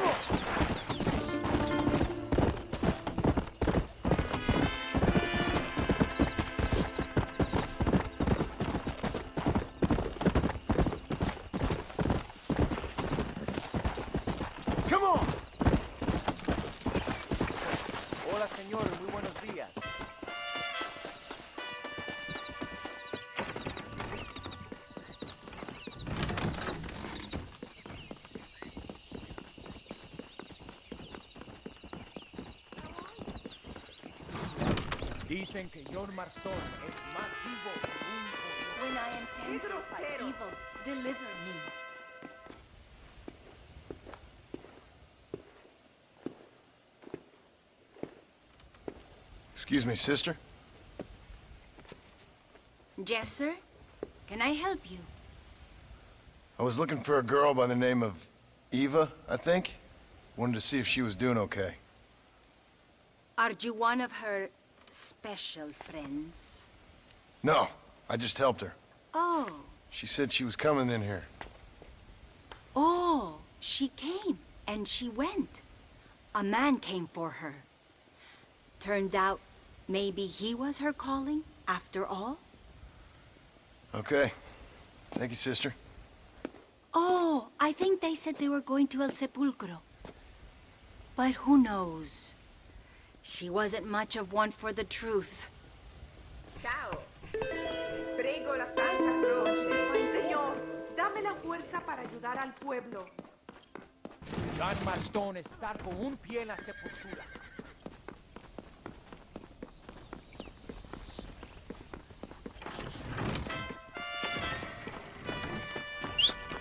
¡Vamos! Come on. Hola, señores. Muy buenos días. Dicen que John Marston es más vivo que un Oreo. When I am tempted by evil, deliver me. Excuse me, sister? Yes, sir? Can I help you? I was looking for a girl by the name of Eva, I think. Wanted to see if she was doing okay. Are you one of her special friends? No, I just helped her. Oh. She said she was coming in here. Oh, she came and she went. A man came for her. Turned out maybe he was her calling after all? Okay. Thank you, sister. Oh, I think they said they were going to El Sepulcro. But who knows? She wasn't much of one for the truth. Ciao. Prego la Santa Croce. Señor, dame la fuerza para ayudar al pueblo. John Marston está con un pie en la sepultura.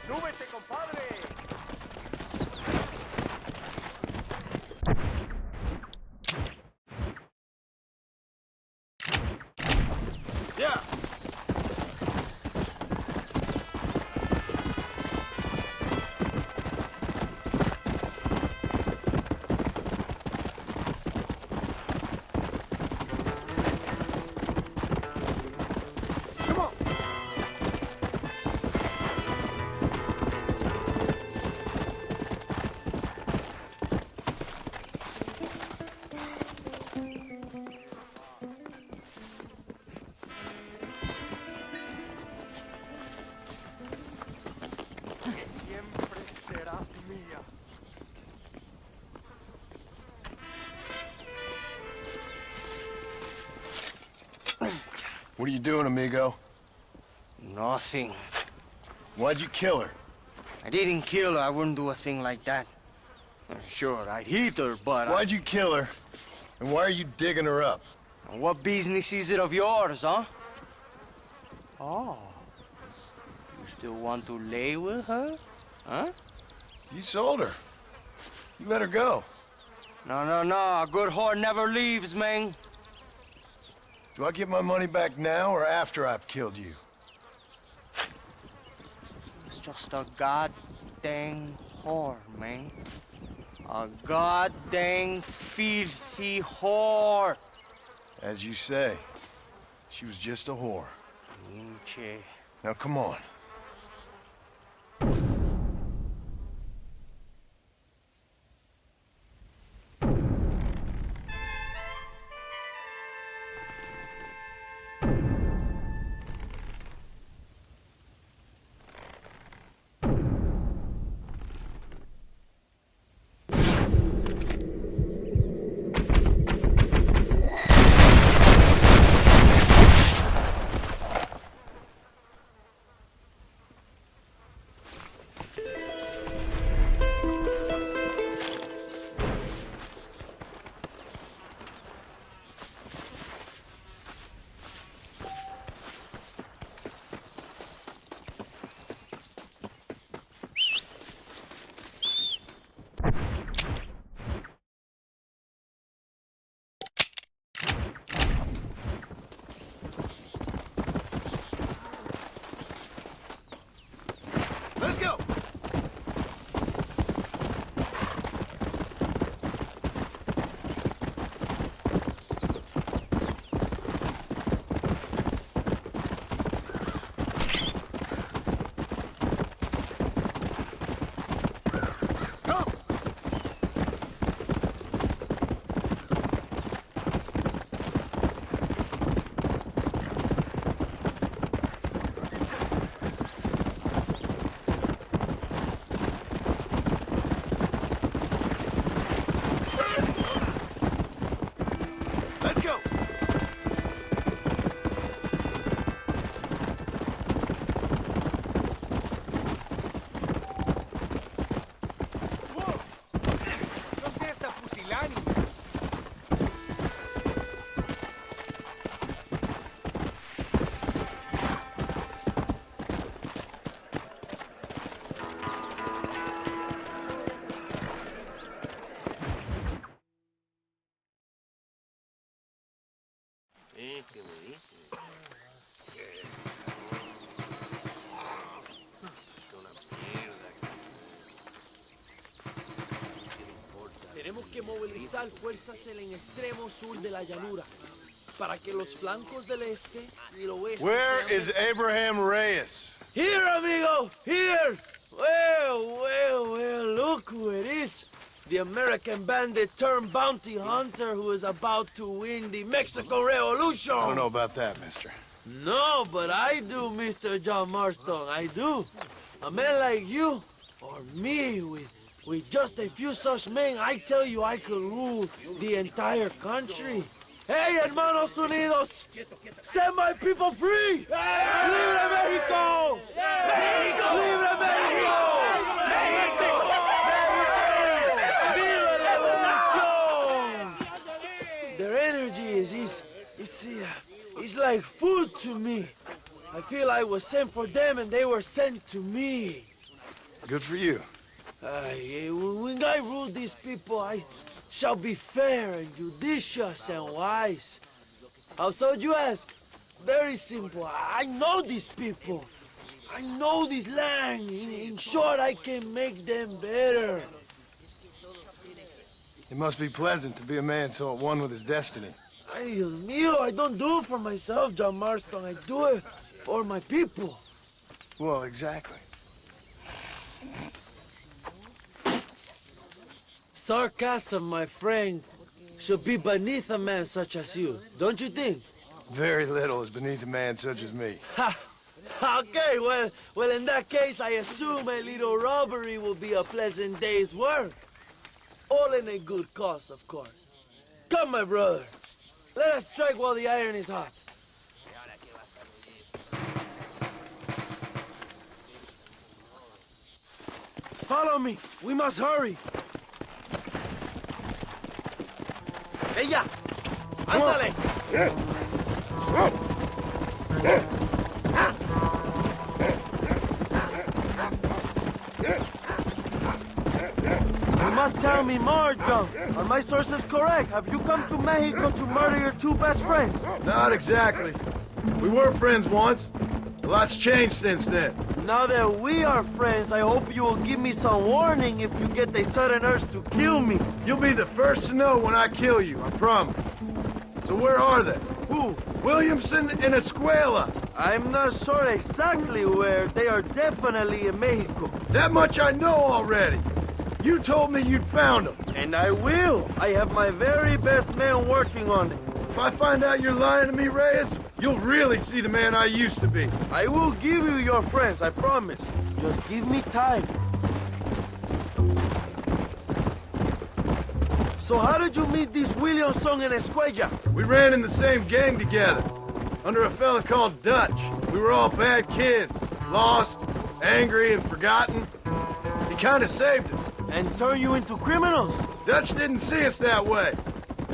¡Súbete, compadre! Yeah! Come on! Siempre serás mía. What are you doing, amigo? Nothing. Why'd you kill her? I didn't kill her. I wouldn't do a thing like that. Sure, I'd hit her, but Why'd you kill her? And why are you digging her up? What business is it of yours, huh? Oh. You still want to lay with her? Huh? You sold her. You let her go. No. A good whore never leaves, man. Do I get my money back now or after I've killed you? It's just a goddamn whore, man. A goddamn filthy whore. As you say, she was just a whore. Pinche. Now come on. Tenemos que movilizar fuerzas en el extremo sur de la llanura para que los flancos del este y el oeste Where sean... is Abraham Reyes? Here, amigo! Here! Well, look who it is. The American bandit turned bounty hunter who is about to win the Mexican Revolution. I don't know about that, mister. No, but I do, Mr. John Marston, I do. A man like you, or me, with just a few such men, I tell you I could rule the entire country. Hey, hermanos unidos! Set my people free! ¡Libre México! ¡México! ¡Libre México! ¡México! ¡Viva la revolución! Their energy is like food to me. I feel I was sent for them and they were sent to me. Good for you. When I rule these people, I shall be fair and judicious and wise. How so, you ask? Very simple. I know these people. I know this land. In short, I can make them better. It must be pleasant to be a man so at one with his destiny. Ay, Dios mío, I don't do it for myself, John Marston. I do it for my people. Well, exactly. Sarcasm, my friend, should be beneath a man such as you, don't you think? Very little is beneath a man such as me. Ha! Okay, well, in that case, I assume a little robbery will be a pleasant day's work. All in a good cause, of course. Come, my brother. Let us strike while the iron is hot. Follow me. We must hurry. ¡Ella! ¡Ándale! You must tell me more, John. Are my sources correct? Have you come to Mexico to murder your two best friends? Not exactly. We were friends once. A lot's changed since then. Now that we are friends, I hope you will give me some warning if you get a sudden urge to kill me. You'll be the first to know when I kill you, I promise. So where are they? Who? Williamson and Escuela. I'm not sure exactly where. They are definitely in Mexico. That much I know already. You told me you'd found them. And I will. I have my very best men working on it. If I find out you're lying to me, Reyes, you'll really see the man I used to be. I will give you your friends, I promise. Just give me time. So how did you meet these Williamson and Escuella? We ran in the same gang together, under a fella called Dutch. We were all bad kids, lost, angry, and forgotten. He kind of saved us. And turned you into criminals? Dutch didn't see us that way.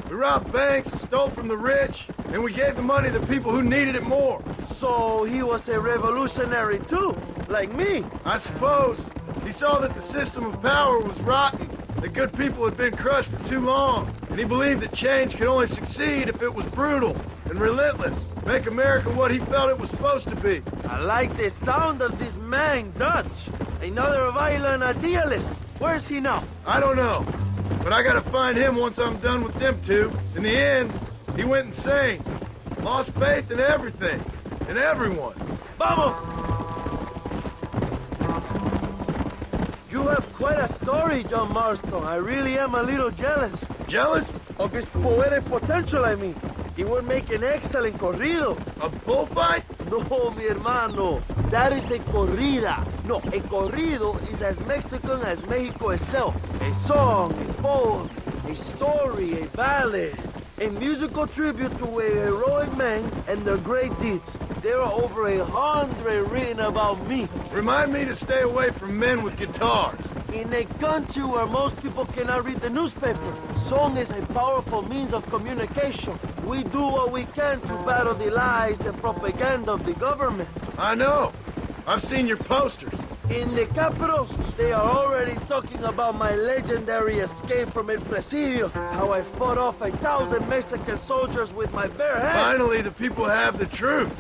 We robbed banks, stole from the rich, and we gave the money to people who needed it more. So he was a revolutionary too, like me? I suppose. He saw that the system of power was rotten, that good people had been crushed for too long, and he believed that change could only succeed if it was brutal and relentless, make America what he felt it was supposed to be. I like the sound of this man, Dutch. Another violent idealist. Where's he now? I don't know, but I gotta find him once I'm done with them two. In the end, he went insane, lost faith in everything, and everyone. Vamos! You have quite a story, John Marston. I really am a little jealous. Jealous? Of his poetic potential, I mean. He would make an excellent corrido. A bullfight? No, mi hermano. That is a corrida. No, a corrido is as Mexican as Mexico itself. A song, a poem, a story, a ballad. A musical tribute to a heroic man and their great deeds. There are over 100 written about me. Remind me to stay away from men with guitars. In a country where most people cannot read the newspaper, song is a powerful means of communication. We do what we can to battle the lies and propaganda of the government. I know. I've seen your posters. In the capital, they are already talking about my legendary escape from El Presidio, how I fought off 1,000 Mexican soldiers with my bare hands. Finally, the people have the truth.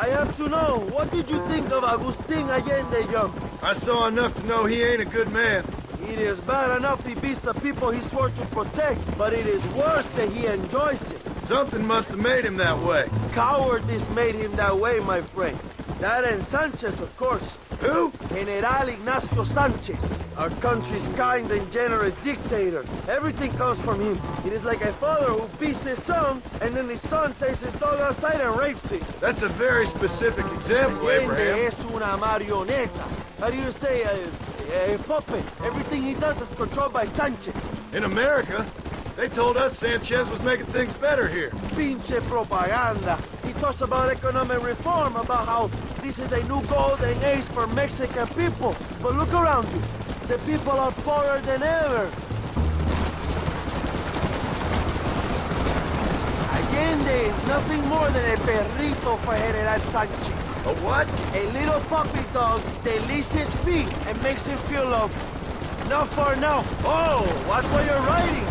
I have to know, what did you think of Agustin Allende, young? I saw enough to know he ain't a good man. It is bad enough he beats the people he swore to protect, but it is worse that he enjoys it. Something must have made him that way. Cowardice made him that way, my friend. That and Sanchez, of course. Who? General Ignacio Sanchez, our country's kind and generous dictator. Everything comes from him. It is like a father who beats his son, and then the son takes his dog outside and rapes it. That's a very specific example, Allende Abraham. es una marioneta. How do you say, a puppet? Everything he does is controlled by Sanchez. In America, they told us Sanchez was making things better here. Pinche propaganda. He talks about economic reform, about how this is a new golden age for Mexican people. But look around you. The people are poorer than ever. Allende is nothing more than a perrito for General Sanchez. A what? A little puppy dog that licks his feet and makes him feel loved. Not far now. Oh, watch where you're riding.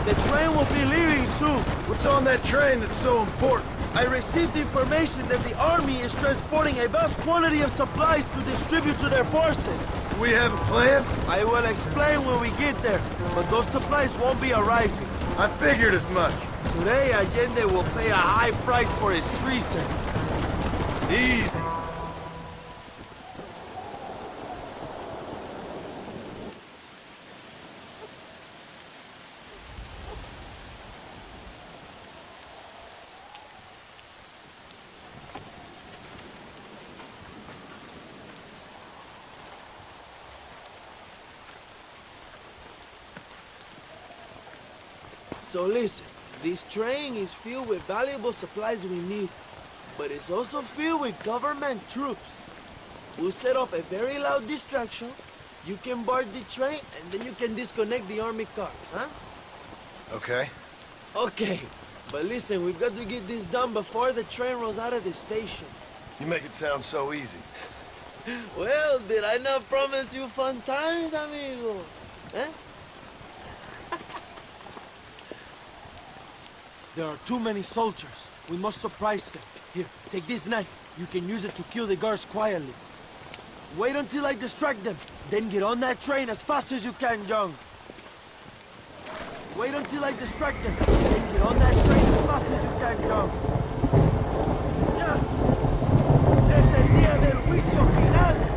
The train will be leaving soon. What's on that train that's so important? I received information that the army is transporting a vast quantity of supplies to distribute to their forces. Do we have a plan? I will explain when we get there, but those supplies won't be arriving. I figured as much. Today, Allende will pay a high price for his treason. Easy. So listen, this train is filled with valuable supplies we need, but it's also filled with government troops. We'll set up a very loud distraction. You can board the train, and then you can disconnect the army cars, huh? Okay. Okay, but listen, we've got to get this done before the train rolls out of the station. You make it sound so easy. Well, did I not promise you fun times, amigo? Eh? There are too many soldiers. We must surprise them. Here, take this knife. You can use it to kill the guards quietly. Wait until I distract them. Then get on that train as fast as you can, Young. Wait until I distract them. Then get on that train as fast as you can, Young. Ya. Es el día del juicio final.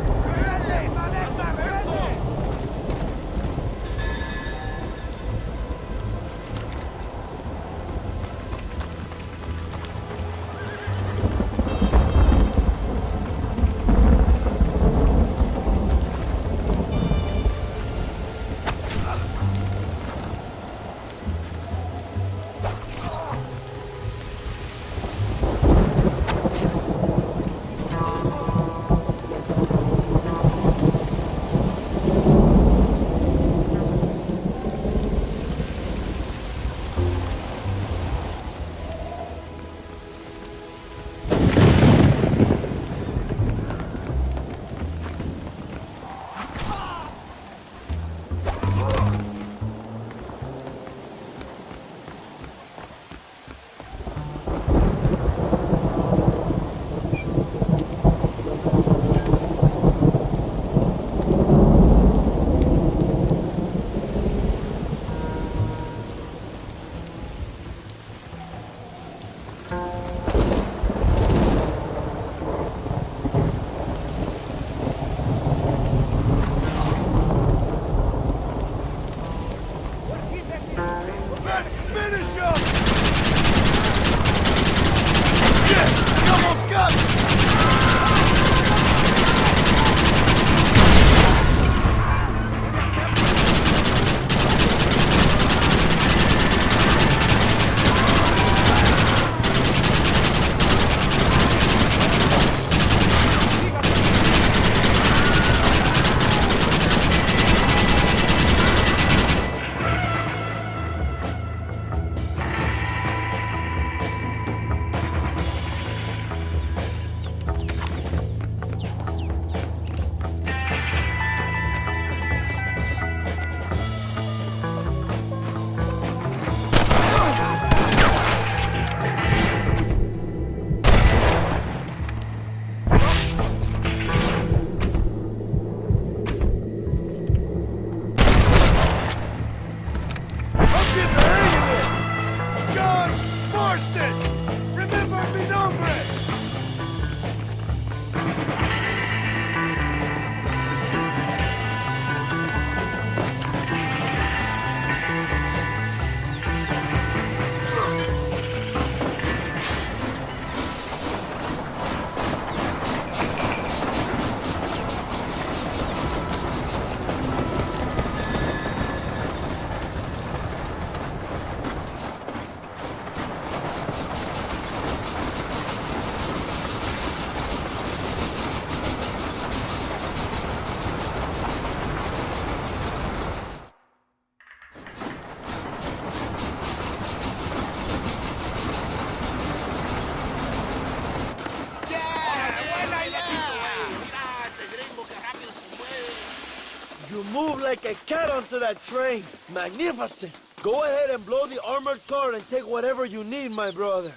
You move like a cat onto that train. Magnificent. Go ahead and blow the armored car and take whatever you need, my brother.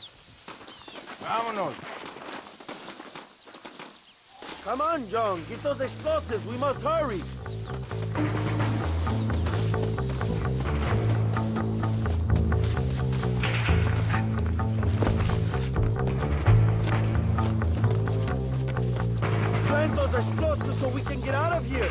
Vámonos. Come on, John. Get those explosives. We must hurry. Plant those explosives so we can get out of here.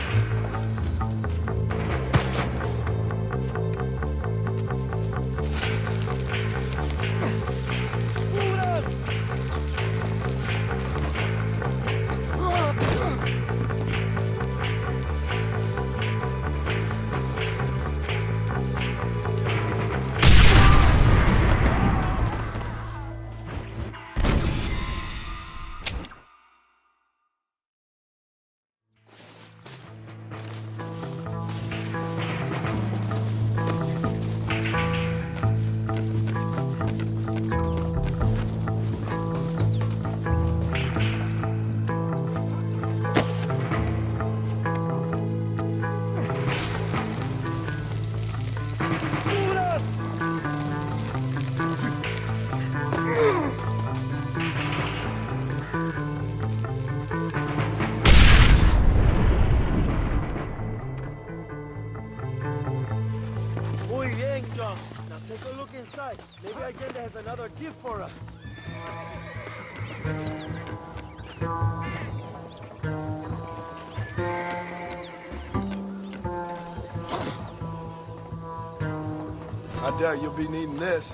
Muy bien, John. Now take a look inside. Maybe Allende has another gift for us. I doubt you'll be needing this.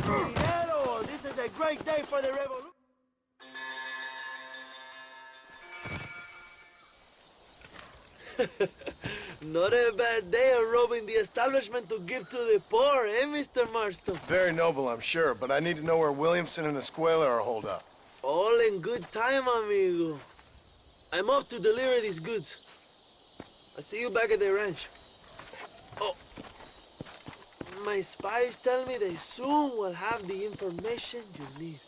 Dinero! This is a great day for the revolution. Not a bad day of robbing the establishment to give to the poor, eh, Mr. Marston? Very noble, I'm sure, but I need to know where Williamson and Escuela are holed up. All in good time, amigo. I'm off to deliver these goods. I'll see you back at the ranch. Oh, my spies tell me they soon will have the information you need.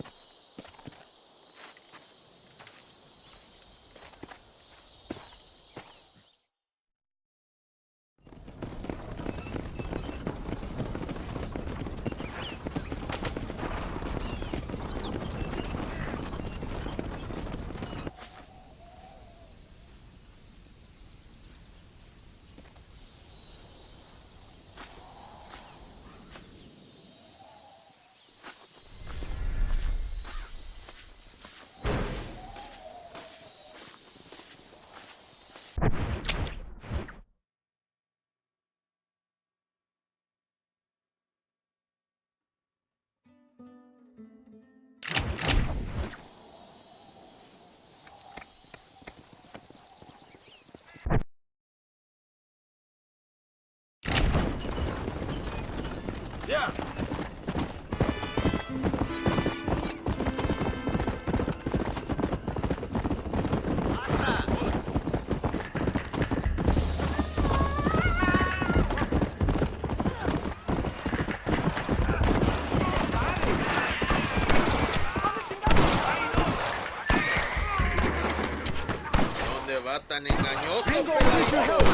va tan engañoso, Gringo, we need your help.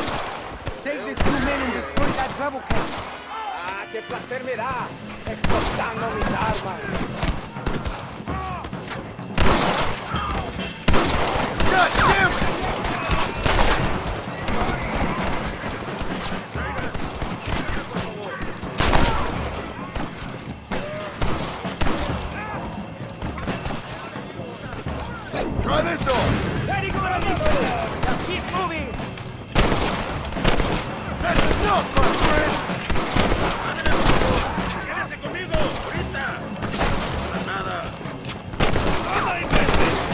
Take these 2 men and destroy that rebel camp. Ah, qué placer me da exportando mis armas. God damn it! Try this on! Ready, go, amigo! Now keep moving! That's enough, my friend! ¡Quédese conmigo! ¡Ahorita! ¡Para nada!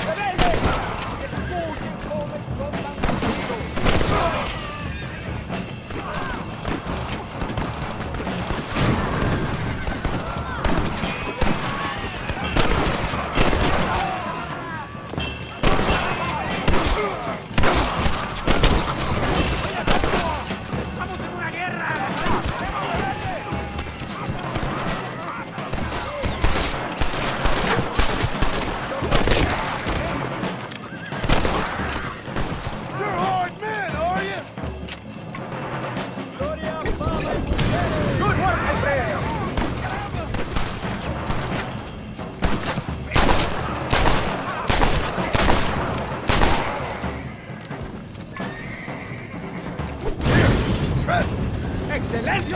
¡Rebelde! Escuchen cómo explotan los tiros. ¡Estamos en una guerra! You're a hard man, are you? Good work, my friend! Present! ¡Excelente!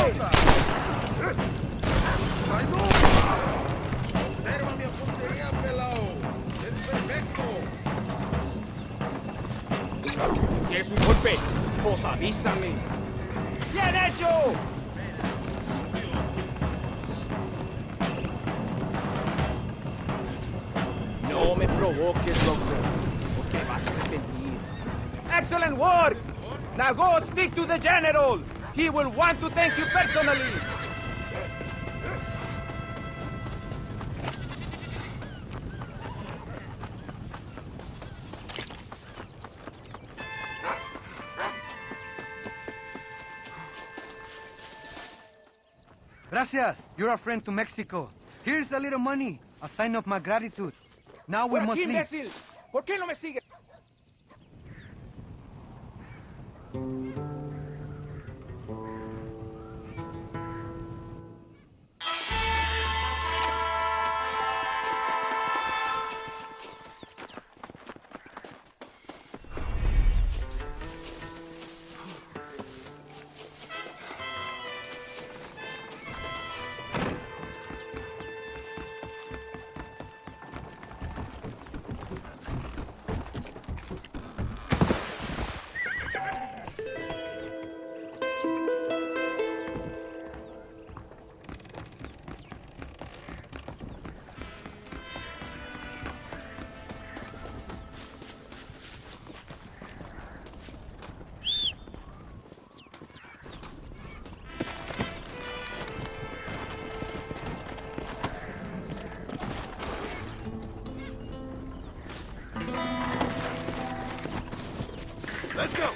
¡Observa mi puntería, pelao! ¡Es perfecto! ¿Quieres un golpe? Pues avísame. ¡Bien hecho! No me provoques, loco, porque vas a arrepentir. Excellent work! Now go speak to the general. He will want to thank you personally. Gracias. You're a friend to Mexico. Here's a little money, a sign of my gratitude. Now we Por must aquí, leave. imbécil. ¿Por qué no me sigues? Let's go!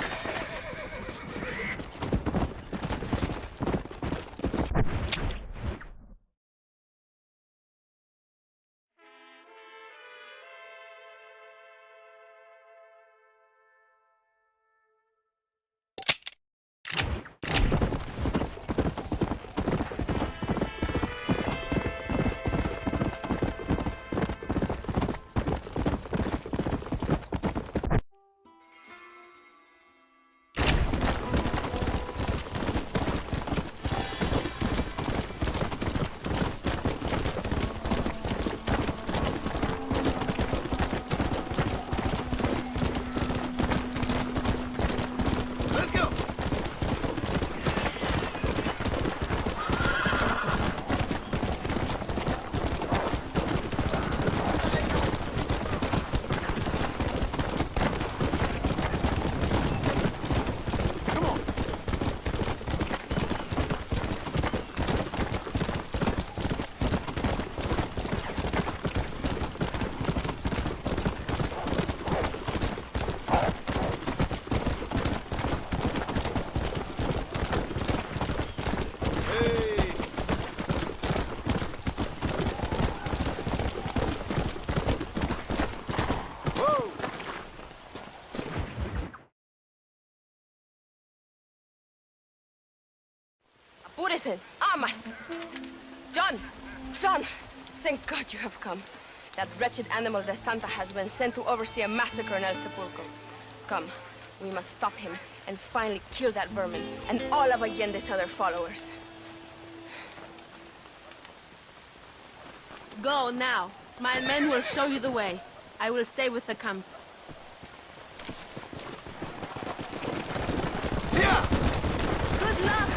Listen, Amas. John, thank God you have come. That wretched animal de Santa has been sent to oversee a massacre in El Sepulcro. Come, we must stop him and finally kill that vermin and all of Allende's other followers. Go now. My men will show you the way. I will stay with the camp. Yeah! Good luck!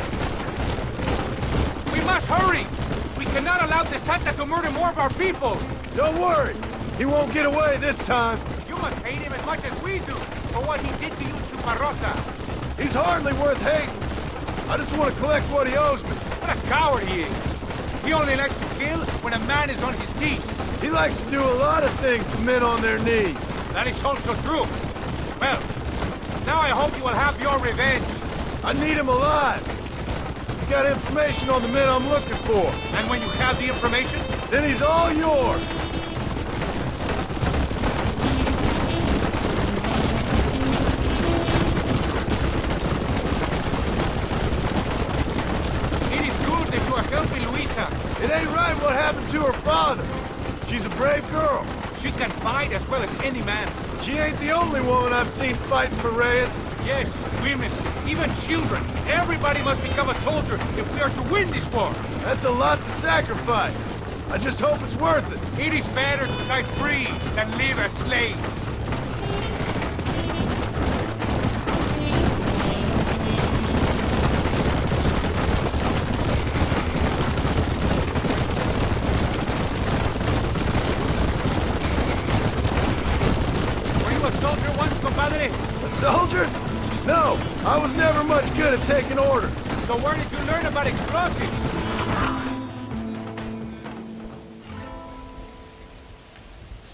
We must hurry! We cannot allow the Santa to murder more of our people! Don't worry! He won't get away this time! You must hate him as much as we do for what he did to you, Chuparrosa! He's hardly worth hating! I just want to collect what he owes me! What a coward he is! He only likes to kill when a man is on his knees! He likes to do a lot of things to men on their knees! That is also true! Well, now I hope you will have your revenge! I need him alive! He's got information on the men I'm looking for! And when you have the information, then he's all yours! It ain't right what happened to her father. She's a brave girl. She can fight as well as any man. She ain't the only woman I've seen fighting for Reyes. Yes, women, even children. Everybody must become a soldier if we are to win this war. That's a lot to sacrifice. I just hope it's worth it. It is better to die free than live as slaves. A soldier? No, I was never much good at taking orders. So where did you learn about explosives?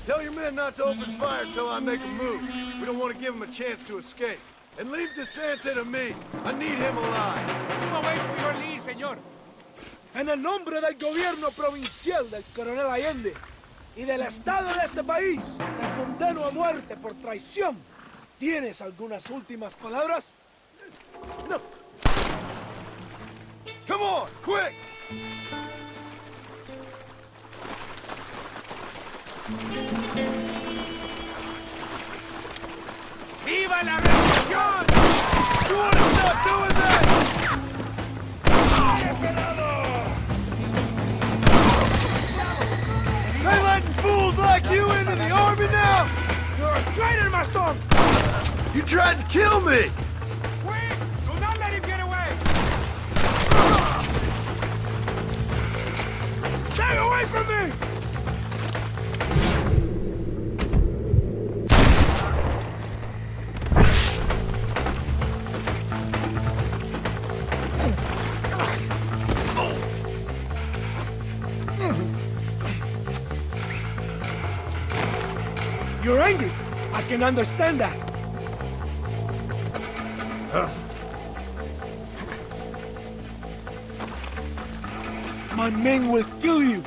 Tell your men not to open fire till I make a move. We don't want to give them a chance to escape. And leave DeSanta to me. I need him alive. We'll wait for your lead, señor. En el nombre del gobierno provincial del coronel Allende y del Estado de este país, te condeno a muerte por traición. ¿Tienes algunas últimas palabras? No. Come on, quick! ¡Viva la revolución! You want to stop doing that? They letting fools like you into the army now? You're a traitor, Maston! You tried to kill me! Quick! Do not let him get away! Stay away from me! You're angry. I can understand that. My men will kill you.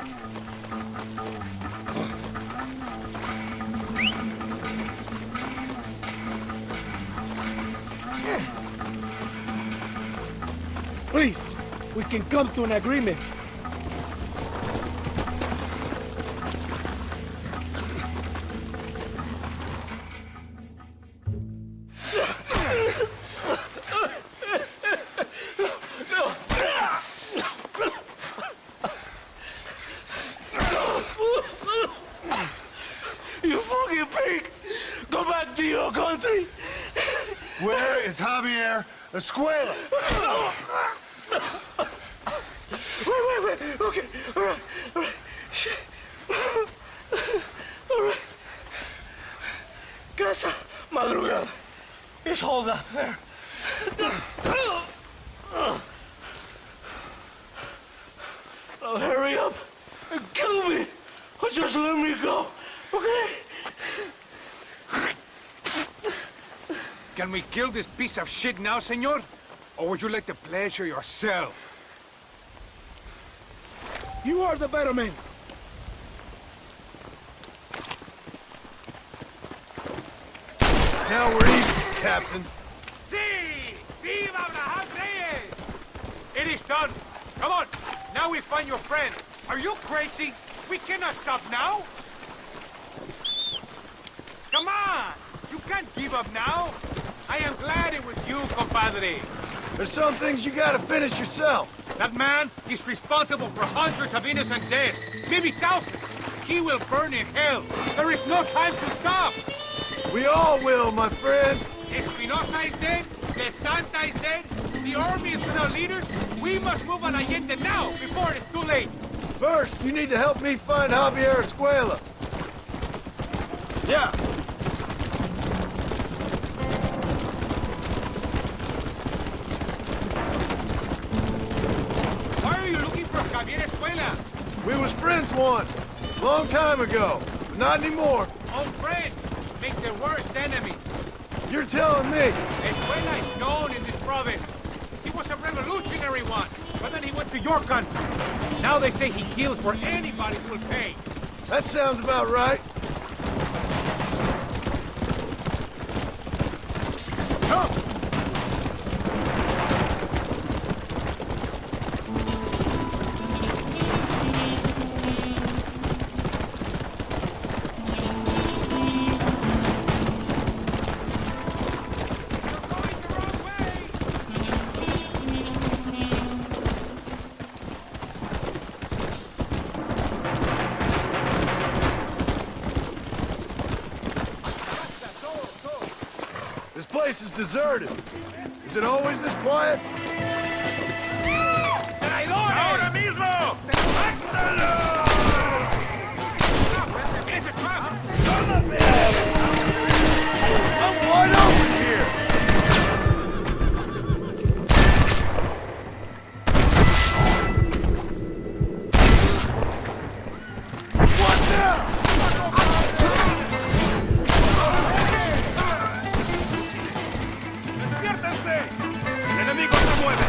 Please, we can come to an agreement. You fucking pig! Go back to your country! Where is Javier Escuela? Wait. Okay, all right. Shit. All right. Casa Madrugada. It's hold up there. Now hurry up and kill me, or just let me go, okay? Can we kill this piece of shit now, senor? Or would you like the pleasure yourself? You are the better man. Now we're even, Captain. Sí! Viva Abraham Reyes! It is done. Come on! Now we find your friend. Are you crazy? We cannot stop now! Come on! You can't give up now! I am glad it was you, compadre. There's some things you gotta finish yourself. That man is responsible for hundreds of innocent deaths, maybe thousands. He will burn in hell. There is no time to stop. We all will, my friend. Espinosa is dead, the Santa is dead, the army is without leaders. We must move on Allende now, before it is too late. First, you need to help me find Javier Escuela. Yeah. Why are you looking for Javier Escuela? We was friends once, long time ago, but not anymore. Old friends make the worst enemies. You're telling me. Escuela is known in this province. He was a revolutionary one, but then he went to your country. Now they say he kills for anybody who will pay. That sounds about right. Come! This place is deserted. Is it always this quiet? ¡Ahora mismo! ¡Es a trap! I'm wide open here! What now? ¡Despiértense! ¡El enemigo se mueve!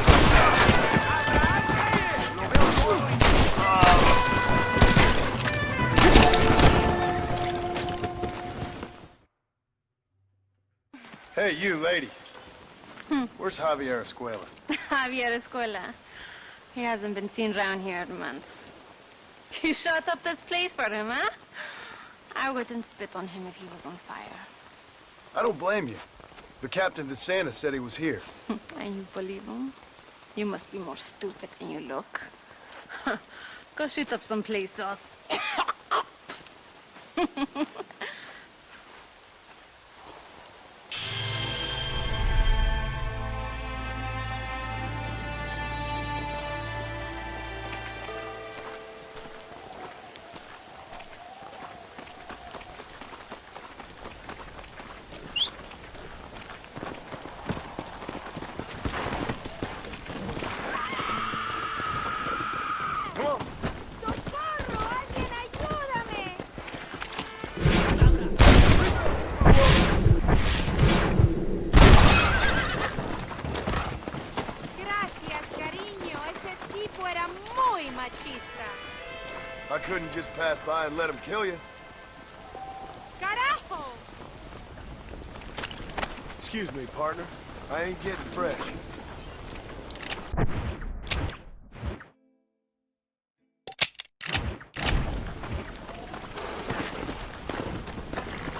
Hey, you, lady. Where's Javier Escuela? Javier Escuela. He hasn't been seen around here in months. You shut up this place for him, huh? I wouldn't spit on him if he was on fire. I don't blame you. But Captain DeSanta said he was here. And you believe him? You must be more stupid than you look. Go shoot up some play sauce. I couldn't just pass by and let him kill you. ¡Carajo! Excuse me, partner. I ain't getting fresh.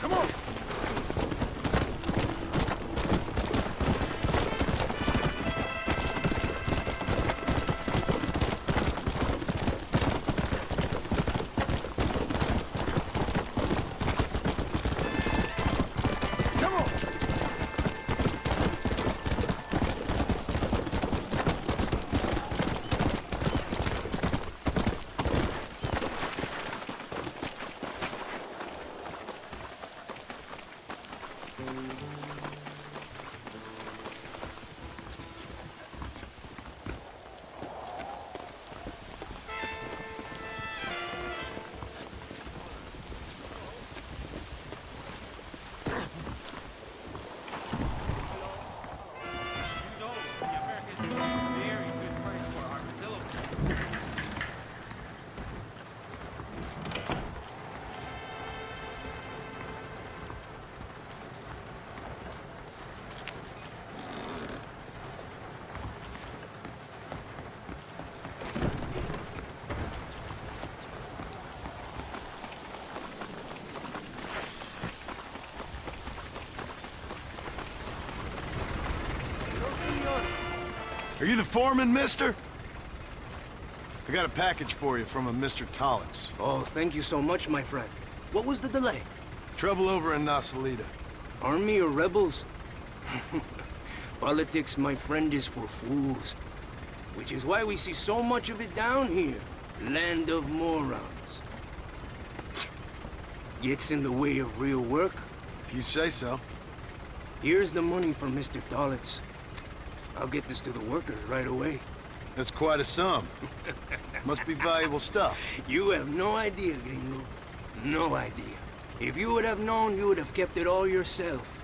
Come on! Are you the foreman, mister? I got a package for you from a Mr. Tollitz. Oh, thank you so much, my friend. What was the delay? Trouble over in Nasalita. Army or rebels? Politics, my friend, is for fools. Which is why we see so much of it down here. Land of morons. Gets in the way of real work. If you say so. Here's the money from Mr. Tollitz. I'll get this to the workers right away. That's quite a sum. Must be valuable stuff. You have no idea, gringo. No idea. If you would have known, you would have kept it all yourself.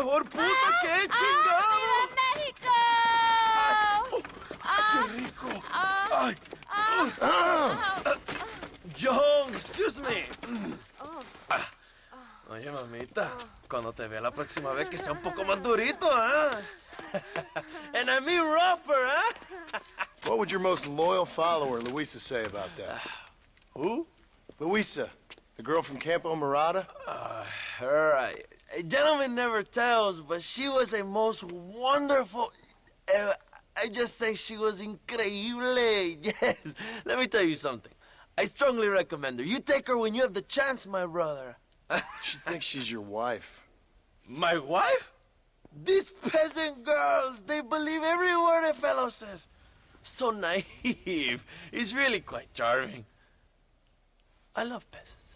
mejor puta que he chingado. ¡México! ¡Qué rico! Ay. John, excuse me. Oye, mamita, cuando te vea la próxima vez que sea un poco más durito, ¿ah? And I mean rougher, ¿ah? What would your most loyal follower, Luisa, say about that? Who? Luisa, the girl from Campo Mirada? Her, a gentleman never tells, but she was a most wonderful... I just say she was increíble. Yes. Let me tell you something. I strongly recommend her. You take her when you have the chance, my brother. She thinks she's your wife. My wife? These peasant girls, they believe every word a fellow says. So naive. It's really quite charming. I love peasants.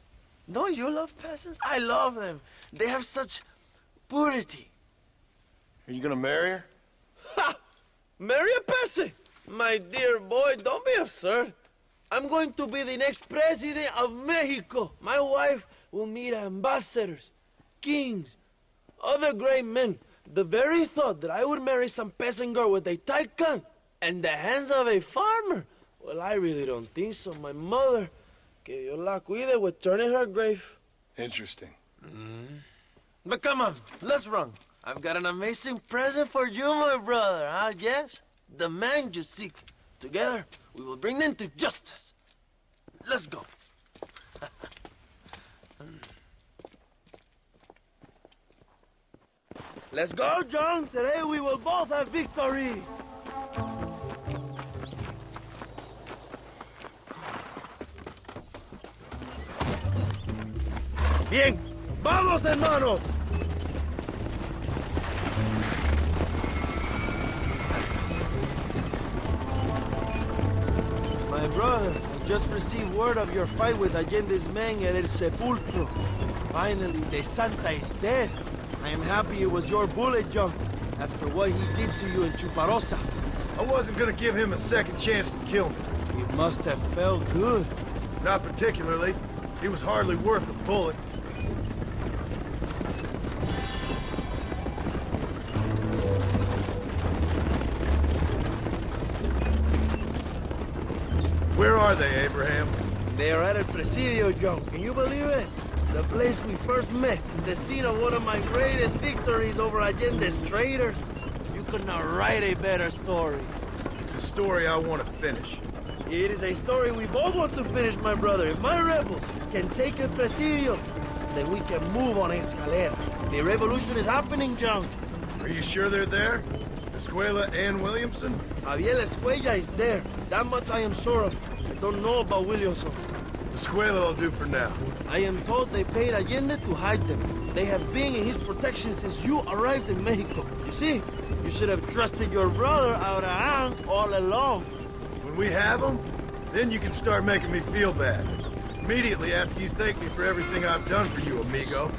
Don't you love peasants? I love them. They have such purity. Are you gonna marry her? Ha! Marry a peasant? My dear boy, don't be absurd. I'm going to be the next president of Mexico. My wife will meet ambassadors, kings, other great men. The very thought that I would marry some peasant girl with a tight gun and the hands of a farmer, well, I really don't think so. My mother, que Dios la cuide, would turn in her grave. Interesting. But come on, let's run. I've got an amazing present for you, my brother, huh? Yes? The man you seek. Together, We will bring them to justice. Let's go. Let's go, John. Today we will both have victory. Bien. Vamos, hermanos. My brother, I just received word of your fight with Allende's men at El Sepulcro. Finally, the Santa is dead. I am happy it was your bullet, John, after what he did to you in Chuparosa. I wasn't gonna give him a second chance to kill me. It must have felt good. Not particularly. He was hardly worth a bullet. Where are they, Abraham? They are at El Presidio, John. Can you believe it? The place we first met, the scene of one of my greatest victories over Allende's traitors. You could not write a better story. It's a story I want to finish. It is a story we both want to finish, my brother. If my rebels can take El Presidio, then we can move on Escalera. The revolution is happening, John. Are you sure they're there? Escuela and Williamson? Javier Escuella is there. That much I am sure of. I don't know about Williamson. Escuela will do for now. I am told they paid Allende to hide them. They have been in his protection since you arrived in Mexico. You see, you should have trusted your brother, Abraham, all along. When we have them, then you can start making me feel bad. Immediately after you thank me for everything I've done for you, amigo.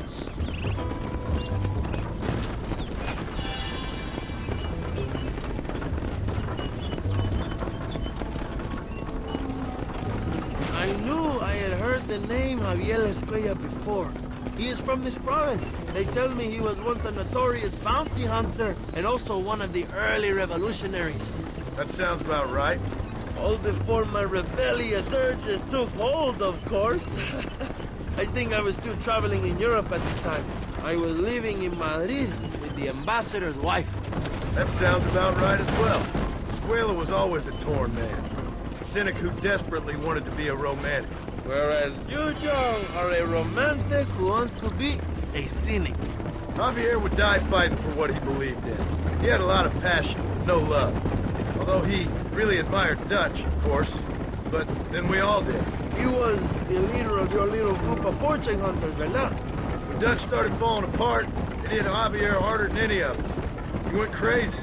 I knew I had heard the name Javier Escuella before. He is from this province. They tell me he was once a notorious bounty hunter and also one of the early revolutionaries. That sounds about right. All before my rebellious urges took hold, of course. I think I was still traveling in Europe at the time. I was living in Madrid with the ambassador's wife. That sounds about right as well. Escuela was always a torn man. A cynic who desperately wanted to be a romantic. Whereas you, John, are a romantic who wants to be a cynic. Javier would die fighting for what he believed in. He had a lot of passion, no love. Although he really admired Dutch, of course. But then we all did. He was the leader of your little group of fortune hunters, ¿verdad? When Dutch started falling apart, it hit Javier harder than any of us. He went crazy.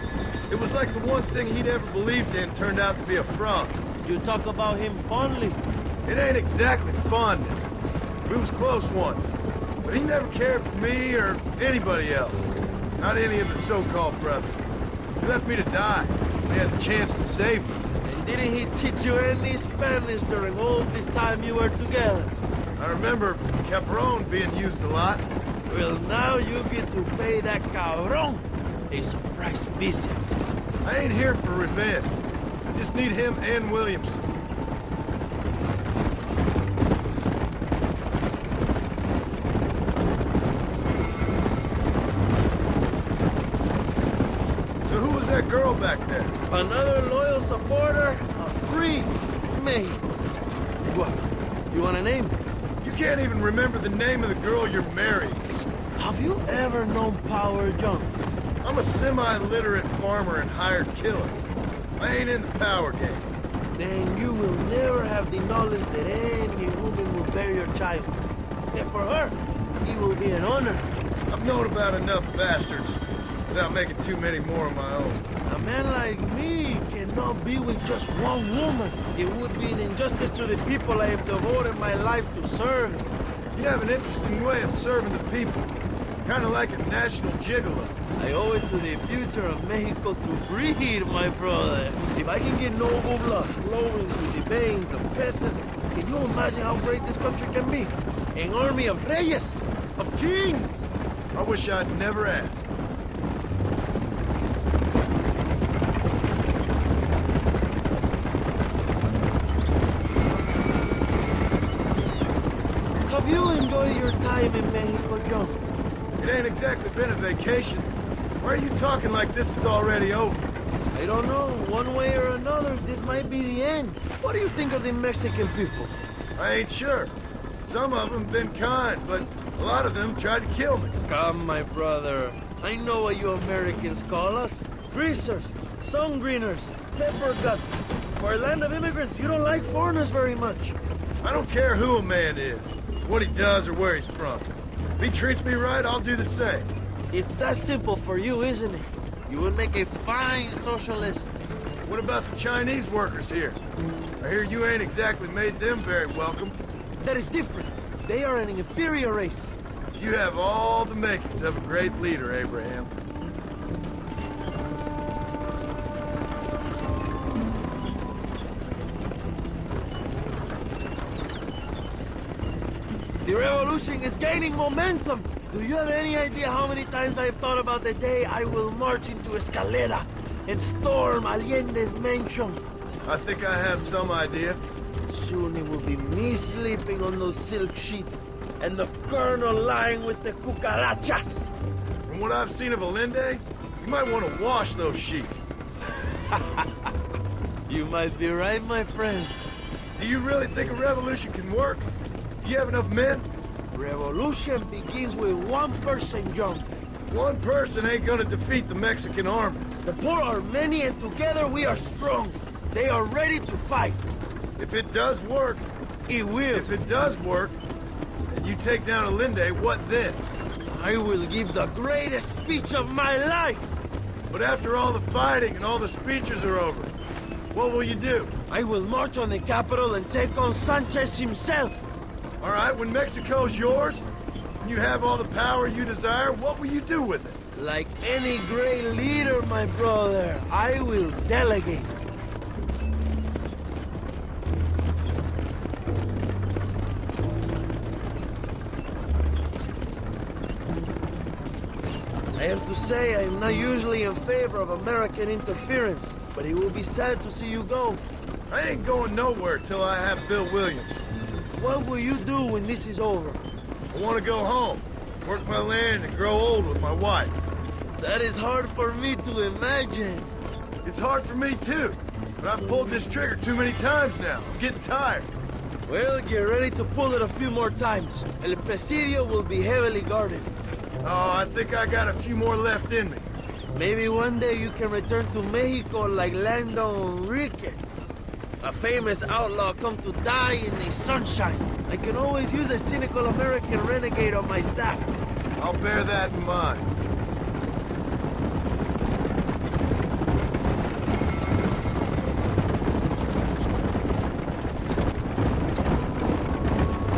It was like the one thing he never believed in turned out to be a fraud. You talk about him fondly. It ain't exactly fondness. We was close once. But he never cared for me or anybody else. Not any of his so-called brothers. He left me to die. We had the chance to save him. And didn't he teach you any Spanish during all this time you were together? I remember Capron being used a lot. Well, now you get to pay that cabron a surprise visit. I ain't here for revenge. I just need him and Williamson. That girl back there. Another loyal supporter of free Mexico. What? You want a name? You can't even remember the name of the girl you're married. Have you ever known power, John? I'm a semi-literate farmer and hired killer. I ain't in the power game. Then you will never have the knowledge that any woman will bear your child. And for her, it will be an honor. I've known about enough bastards without making too many more of my own. A man like me cannot be with just one woman. It would be an injustice to the people I have devoted my life to serve. You have an interesting way of serving the people. Kind of like a national gigolo. I owe it to the future of Mexico to breed, my brother. If I can get noble blood flowing through the veins of peasants, can you imagine how great this country can be? An army of reyes, of kings. I wish I'd never asked. Have you enjoyed your time in Mexico, John? It ain't exactly been a vacation. Why are you talking like this is already over? I don't know. One way or another, this might be the end. What do you think of the Mexican people? I ain't sure. Some of them been kind, but a lot of them tried to kill me. Come, my brother. I know what you Americans call us. Greasers, sun greeners, pepper guts. For a land of immigrants, you don't like foreigners very much. I don't care who a man is, what he does or where he's from. If he treats me right, I'll do the same. It's that simple for you, isn't it? You would make a fine socialist. What about the Chinese workers here? I hear you ain't exactly made them very welcome. That is different. They are an inferior race. You have all the makings of a great leader, Abraham. The revolution is gaining momentum. Do you have any idea how many times I've thought about the day I will march into Escalera and storm Allende's mansion? I think I have some idea. Soon it will be me sleeping on those silk sheets and the colonel lying with the cucarachas. From what I've seen of Allende, you might want to wash those sheets. You might be right, my friend. Do you really think a revolution can work? Do you have enough men? Revolution begins with one person, John. One person ain't gonna defeat the Mexican army. The poor are many and together we are strong. They are ready to fight. If it does work, it will. If it does work, and you take down Allende, what then? I will give the greatest speech of my life. But after all the fighting and all the speeches are over, what will you do? I will march on the capital and take on Sanchez himself. All right, when Mexico's yours, and you have all the power you desire, what will you do with it? Like any great leader, my brother, I will delegate. I have to say, I am not usually in favor of American interference, but it will be sad to see you go. I ain't going nowhere till I have Bill Williams. What will you do when this is over? I want to go home, work my land, and grow old with my wife. That is hard for me to imagine. It's hard for me, too. But I've pulled this trigger too many times now. I'm getting tired. Well, get ready to pull it a few more times. El Presidio will be heavily guarded. Oh, I think I got a few more left in me. Maybe one day you can return to Mexico like Lando Enriquez. A famous outlaw come to die in the sunshine. I can always use a cynical American renegade on my staff. I'll bear that in mind.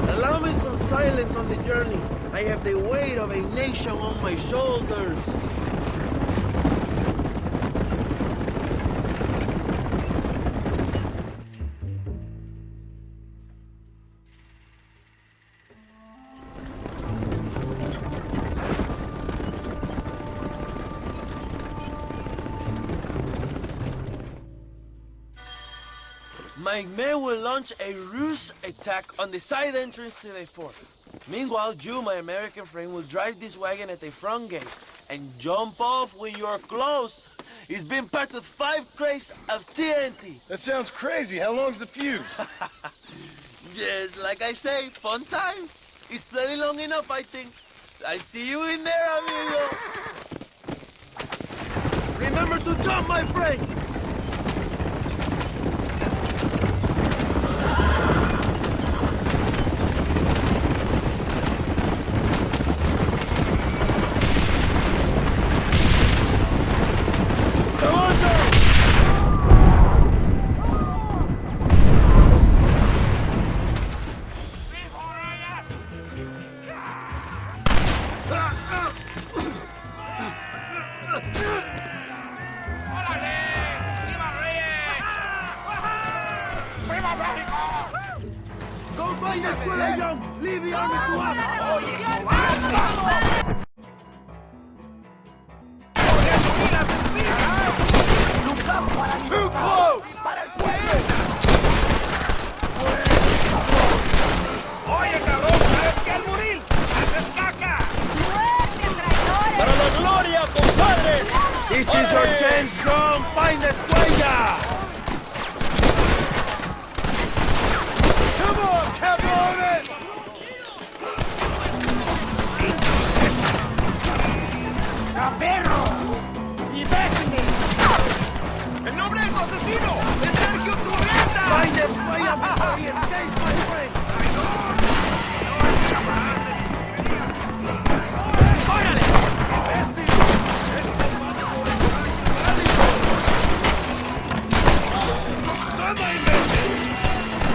Allow me some silence on the journey. I have the weight of a nation on my shoulders. My men will launch a ruse attack on the side entrance to the fort. Meanwhile, you, my American friend, will drive this wagon at the front gate and jump off when you're close. It's been packed with 5 crates of TNT. That sounds crazy. How long's the fuse? Yes, like I say, fun times. It's plenty long enough, I think. I'll see you in there, amigo. Remember to jump, my friend. Leave the army to us! Too close! Oye, cabrón, ¿sabes qué, Alburil? ¡Haces caca! ¡Para la gloria, compadre! This is your chance Come, find the escuela! Come on, cabrones! ¡Perros! ¡Imbéciles! ¡El nombre de tu asesino es Sergio Turrieta! Find the escuela before he escapes, my friend! ¡Órale!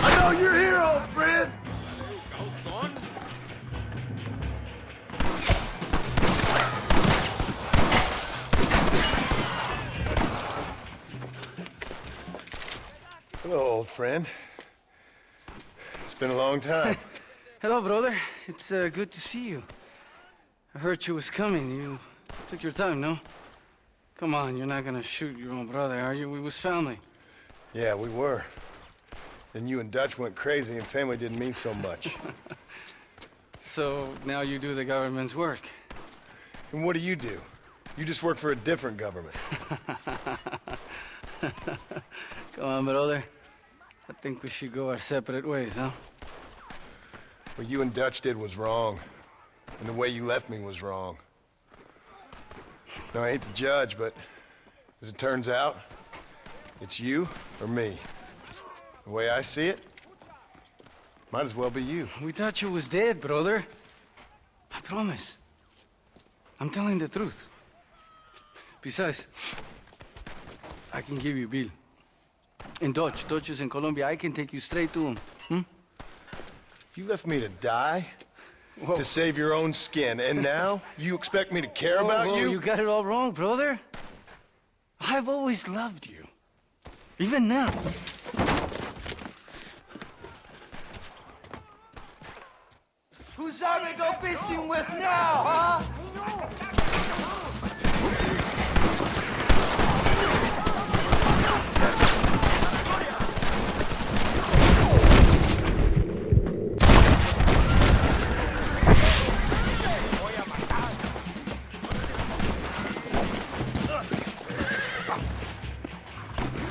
I know you're here, old friend! Hello, old friend. It's been a long time. Hello, brother. It's good to see you. I heard you was coming. You took your time, no? Come on, you're not gonna shoot your own brother, are you? We was family. Yeah, we were. Then you and Dutch went crazy and family didn't mean so much. So now you do the government's work. And what do? You just work for a different government. Come on, brother. I think we should go our separate ways, huh? What you and Dutch did was wrong. And the way you left me was wrong. Now, I hate to judge, but as it turns out, it's you or me. The way I see it, might as well be you. We thought you was dead, brother. I promise. I'm telling the truth. Besides, I can give you Bill. In Dutch. Dutch is in Colombia. I can take you straight to him. You left me to die? Whoa. To save your own skin, and now you expect me to care about you? You got it all wrong, brother. I've always loved you. Even now. Who's are we go fishing with now, huh?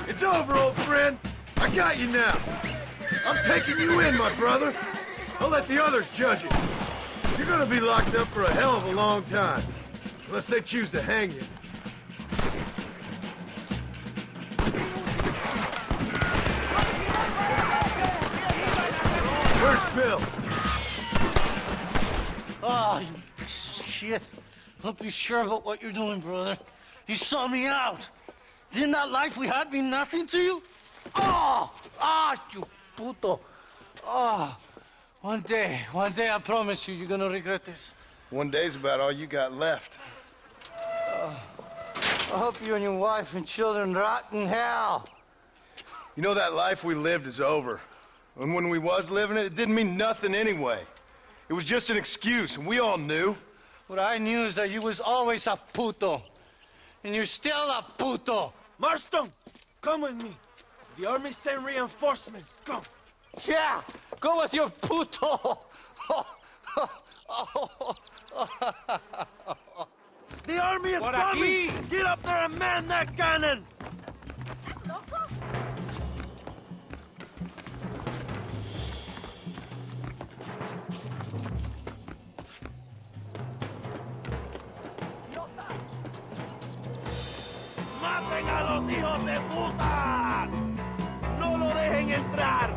It's over, old friend. I got you now. I'm taking you in, my brother. Don't let the others judge you. You're gonna be locked up for a hell of a long time. Unless they choose to hang you. Where's Bill? Oh, you piece of shit. Don't be sure about what you're doing, brother. You saw me out. Didn't that life we had mean nothing to you? You puto. One day, I promise you, you're gonna regret this. One day's about all you got left. I hope you and your wife and children rot in hell. You know, that life we lived is over. And when we was living it, it didn't mean nothing anyway. It was just an excuse, and we all knew. What I knew is that you was always a puto. And you're still a puto. Marston, come with me. The army sent reinforcements. Come. Yeah, go with your puto. The army is coming. Get up there and man that cannon. ¡Maten a los hijos de puta! ¡No lo dejen entrar!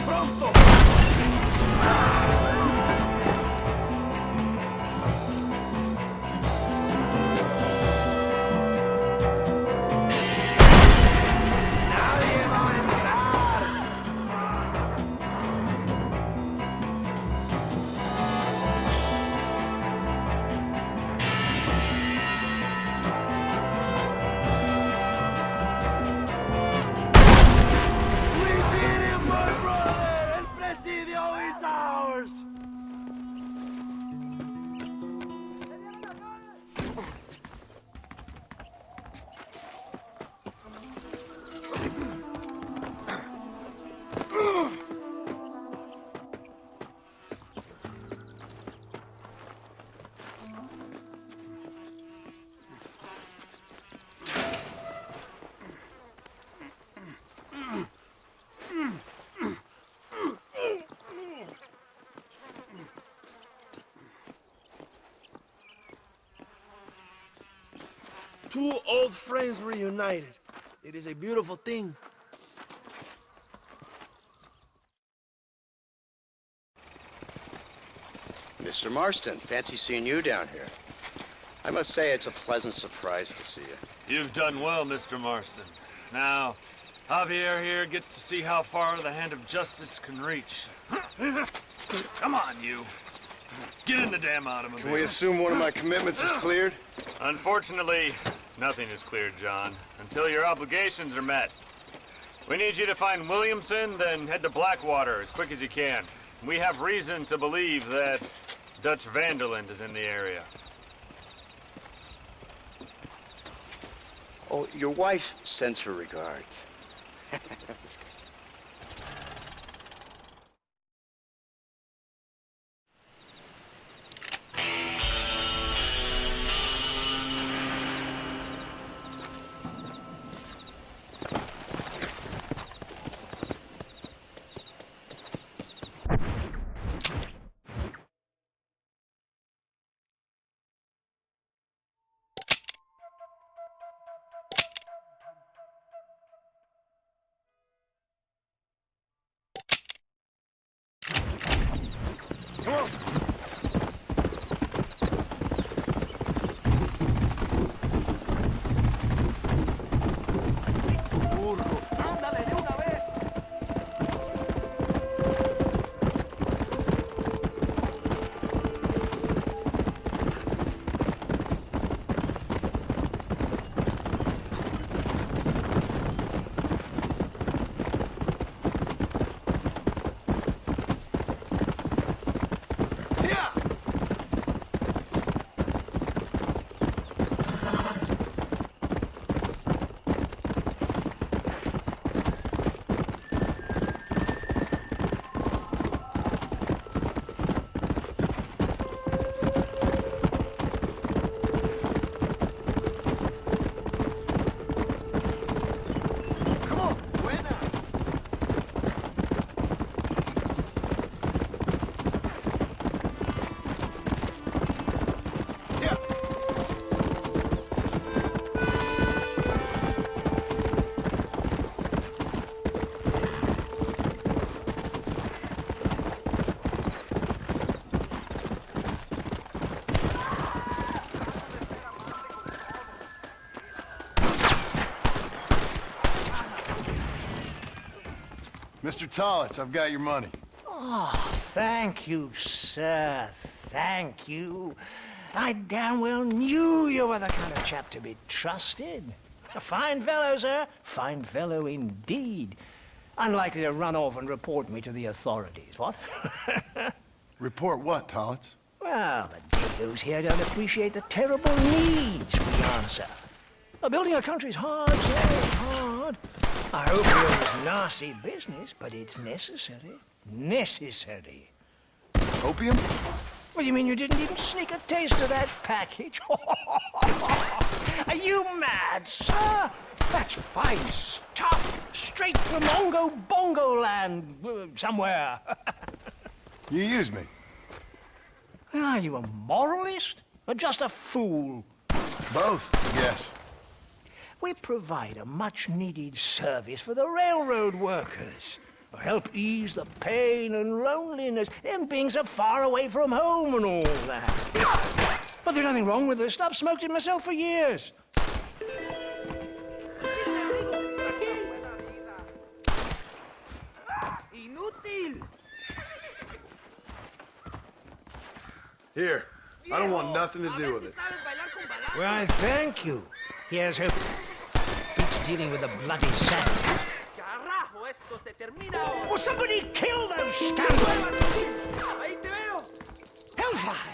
¡Pronto! Two old friends reunited. It is a beautiful thing. Mr. Marston, fancy seeing you down here. I must say it's a pleasant surprise to see you. You've done well, Mr. Marston. Now, Javier here gets to see how far the hand of justice can reach. Come on, you. Get in the damn automobile. Can we assume one of my commitments is cleared? Unfortunately, nothing is cleared, John, until your obligations are met. We need you to find Williamson, then head to Blackwater as quick as you can. We have reason to believe that Dutch Vanderland is in the area. Oh, your wife sends her regards. Mr. Tollitz, I've got your money. Oh, thank you, sir. Thank you. I damn well knew you were the kind of chap to be trusted. A fine fellow, sir. Fine fellow indeed. Unlikely to run off and report me to the authorities, what? Report what, Tollitz? Well, the dingoes here don't appreciate the terrible needs we answer. Building a country's hard, sir, it's hard. I hope it was nasty business, but it's necessary. Necessary. Opium? What do you mean you didn't even sneak a taste of that package? Are you mad, sir? That's fine stuff. Straight from Ongo Bongo land, somewhere. You used me. Are you a moralist or just a fool? Both, yes. We provide a much-needed service for the railroad workers. Help ease the pain and loneliness, them being so far away from home and all that. But there's nothing wrong with this stuff. Smoked it myself for years. Here, I don't want nothing to do with it. Well, thank you. Here's hoping. Beats dealing with a bloody savage. Will somebody kill those scoundrels? Hellfire!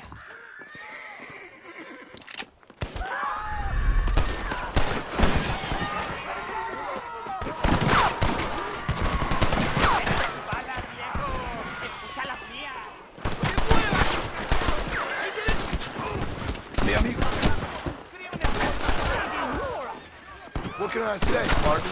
What can I say, partner?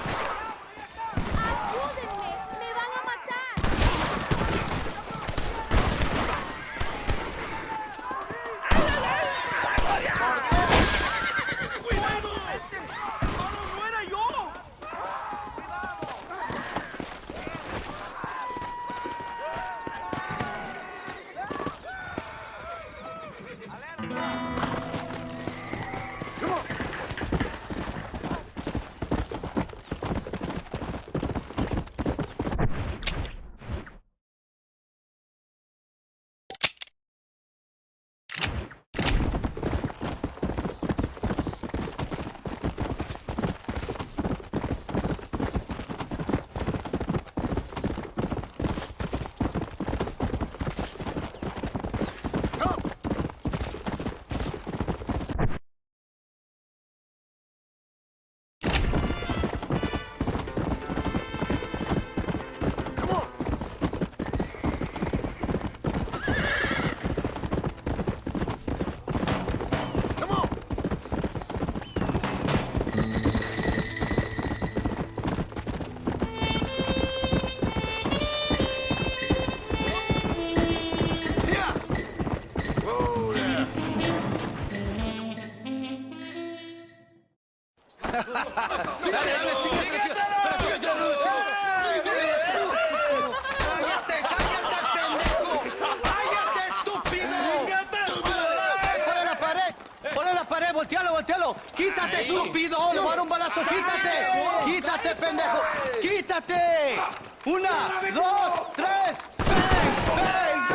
¡Quítate, estúpido! ¡Le voy a dar un balazo! ¡Quítate! ¡Quítate, pendejo! ¡Quítate! ¡Una, dos, tres! ¡Bang! ¡Bang!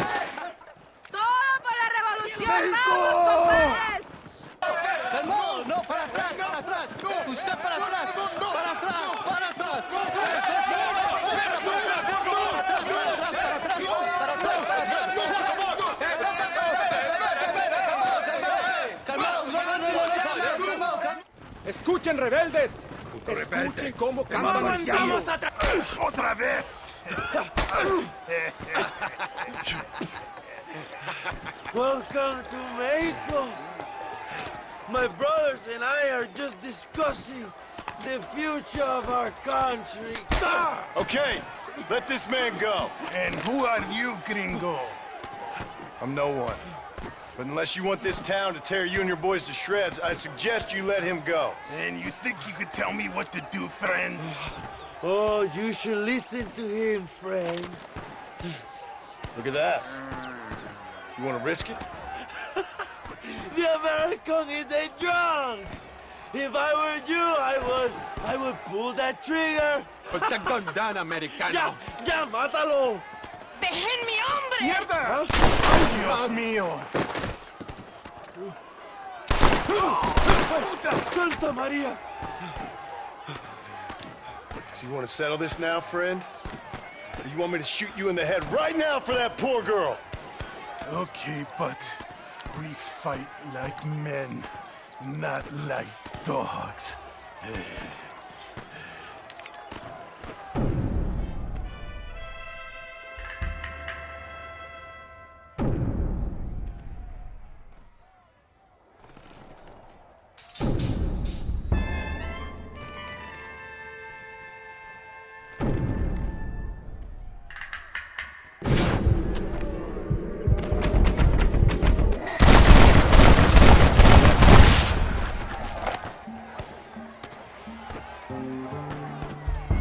¡Todo por la revolución! ¡Vamos, compadres! ¡Calmado! ¡No, para atrás, para atrás! ¡Usted para atrás! ¡Para atrás, para atrás! ¡Escuchen, rebeldes! ¡Escuchen cómo cantan el tío! ¡Otra vez! Welcome to Mexico. My brothers and I are just discussing the future of our country. Okay, let this man go. And who are you, gringo? I'm no one. But unless you want this town to tear you and your boys to shreds, I suggest you let him go. And you think you could tell me what to do, friend? Oh, you should listen to him, friend. Look at that. You want to risk it? The American is a drunk. If I were you, I would pull that trigger. Put the gun down, Americano. Ya, mátalo. ¡Dejen mi hombre! ¡Mierda! ¡Dios mío! ¡Santa María! So you want to settle this now, friend? Or you want me to shoot you in the head right now for that poor girl? Okay, but we fight like men, not like dogs.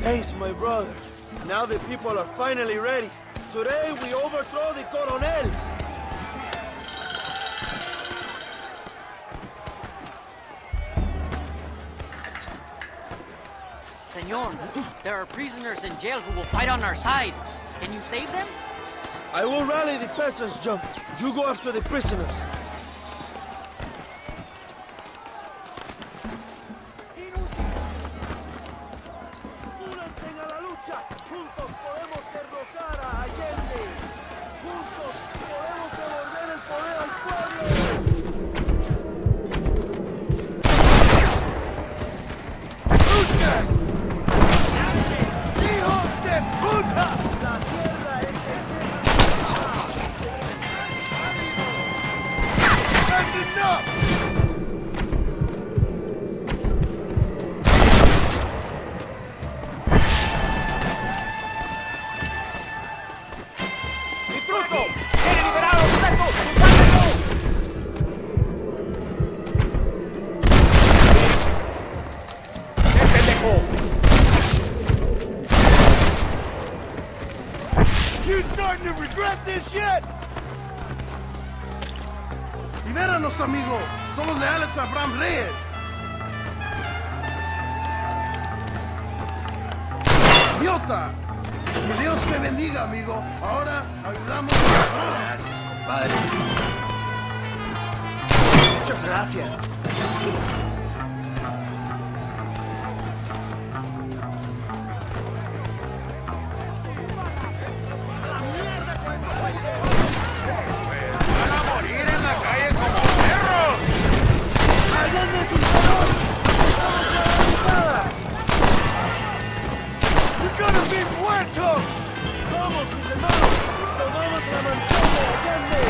Thanks, my brother. Now the people are finally ready. Today we overthrow the Coronel. Senor, there are prisoners in jail who will fight on our side. Can you save them? I will rally the peasants, John. You go after the prisoners. You starting to regret this yet? Libéranos, amigo. Somos leales a Abraham Reyes. ¡Idiota! Que Dios te bendiga, amigo. Ahora ayudamos a... Gracias, compadre. Muchas gracias. ¡Vamos, mis hermanos! ¡Tomamos la manzana! ¡Allende!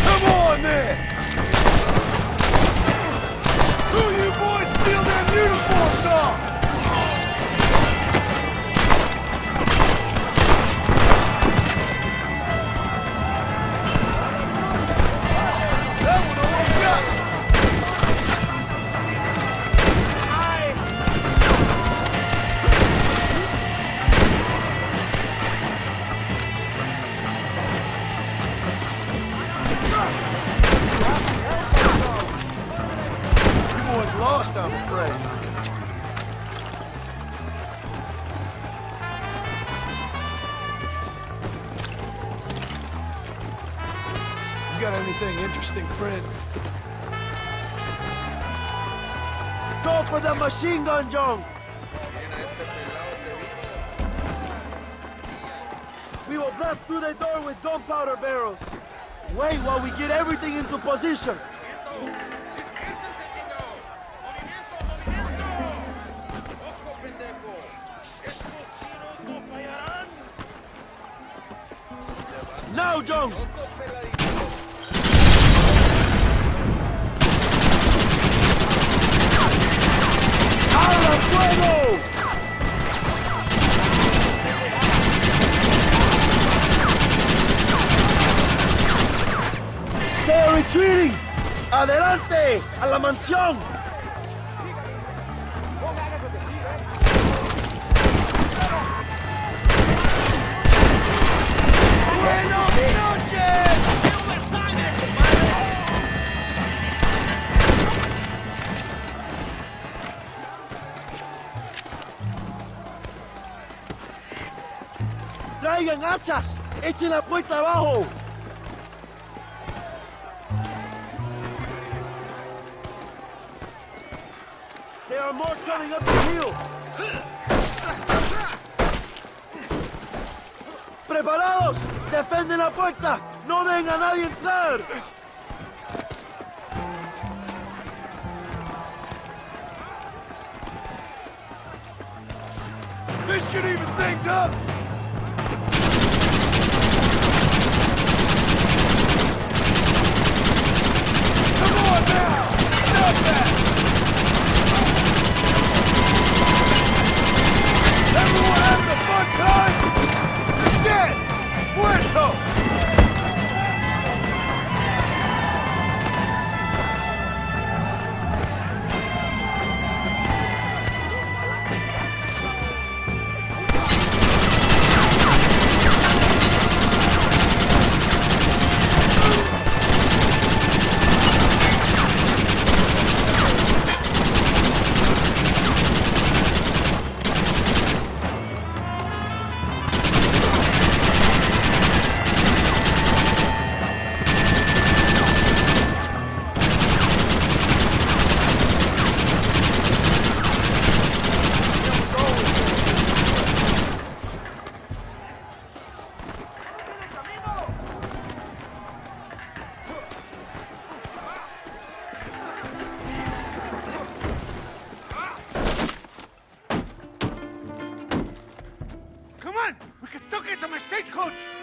Come on, then! You got anything interesting, friend? Go for the machine gun, John! We will blast through the door with gunpowder barrels. Wait while we get everything into position. Now, John! ¡Abra fuego! They're retreating! ¡Adelante! ¡A la mansión! ¡Buenas noches! ¡Traigan hachas! ¡Echen la puerta abajo! There are more coming up the hill! ¡Preparados! ¡Defienden la puerta! ¡No dejen a nadie entrar! This should even things up! Come on now! Stop that! Everyone having a fun time? You're dead! Muerto!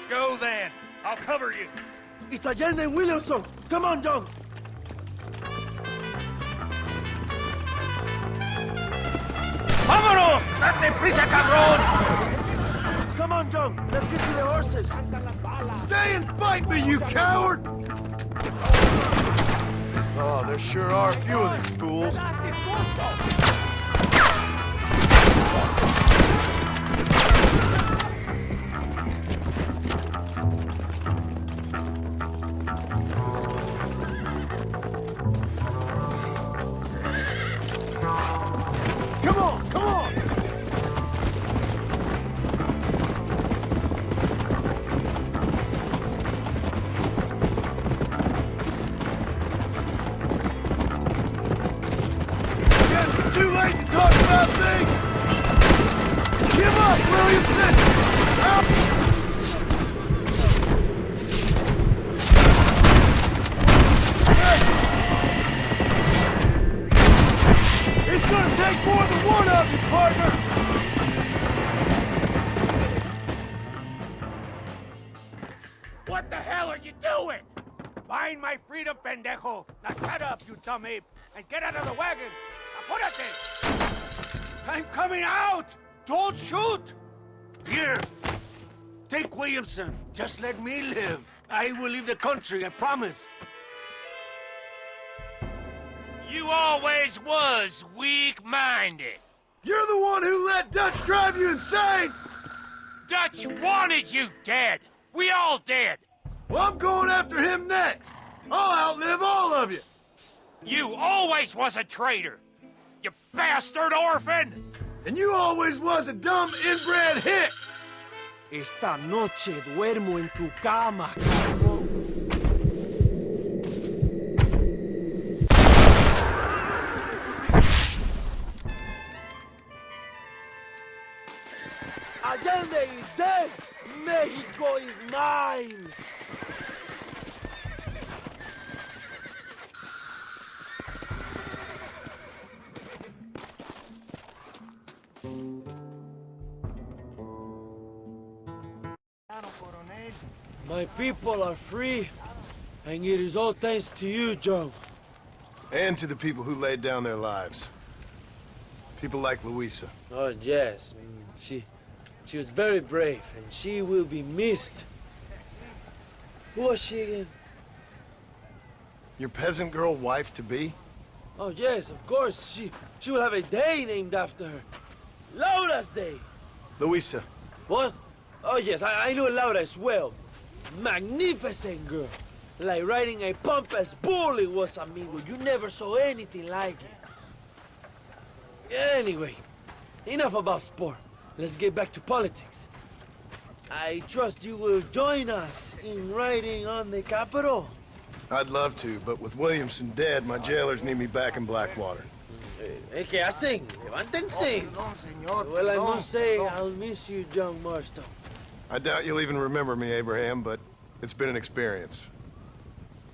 Go then. I'll cover you. It's Allende and Williamson! Come on, John! ¡Vámonos! ¡Date prisa, cabrón! Come on, John! Let's get to the horses! Stay and fight me, you coward! Oh, there sure are a few of these fools. Come on, come on! It's too late to talk about things! Give up, Williamson! Help! It's gonna take more than one of you, partner! What the hell are you doing? Buying my freedom, pendejo. Now shut up, you dumb ape, and get out of the wagon. Apúrate! I'm coming out! Don't shoot! Here, take Williamson. Just let me live. I will leave the country, I promise. You always was weak-minded. You're the one who let Dutch drive you insane! Dutch wanted you dead. We all did. Well, I'm going after him next. I'll outlive all of you. You always was a traitor. You bastard orphan. And you always was a dumb inbred hick. Esta noche duermo en tu cama, cabrón. Allende is dead! Mexico is mine! My people are free, and it is all thanks to you, John. And to the people who laid down their lives. People like Luisa. Oh, yes. She was very brave, and she will be missed. Who was she again? Your peasant girl wife-to-be? Oh, yes, of course. She will have a day named after her. Laura's Day. Luisa. What? Oh, yes, I know Laura as well. Magnificent girl. Like riding a pompous bull it was, amigo. You never saw anything like it. Anyway, enough about sport. Let's get back to politics. I trust you will join us in riding on the Capitol. I'd love to, but with Williamson dead, my jailers need me back in Blackwater. ¿Qué hacen? Levántense. Well, I must say, I'll miss you, John Marston. I doubt you'll even remember me, Abraham, but it's been an experience.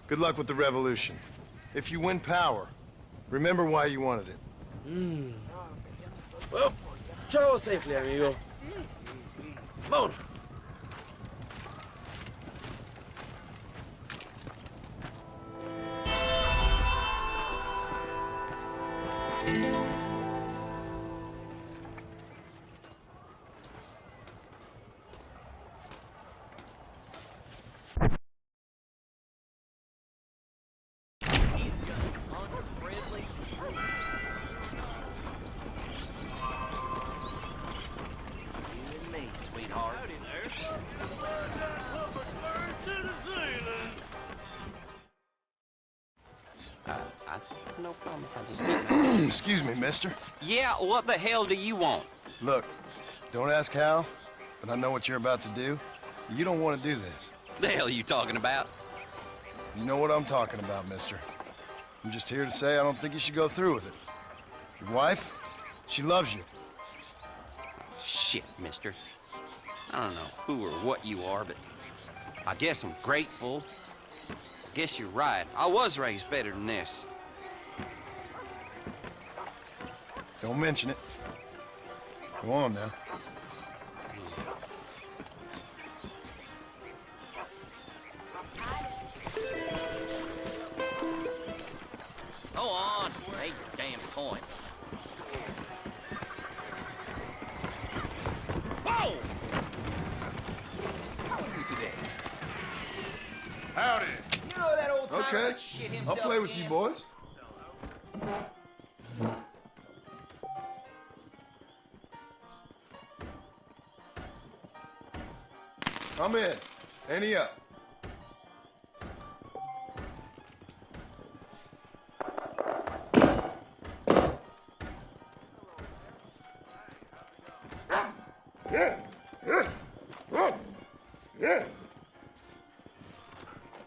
Good luck with the revolution. If you win power, remember why you wanted it. Well, travel safely, amigo. Vámonos. No problem if I just get Excuse me, mister. Yeah, what the hell do you want? Look, don't ask how, but I know what you're about to do. You don't want to do this. The hell are you talking about? You know what I'm talking about, mister. I'm just here to say I don't think you should go through with it. Your wife, she loves you. Shit, mister. I don't know who or what you are, but I guess I'm grateful. I guess you're right. I was raised better than this. Don't mention it. Go on now. Go on, make your damn point. Whoa! How are you today? Howdy. You know that old timer Okay, that shit I'll himself play with again? you boys. I'm in. Ante up.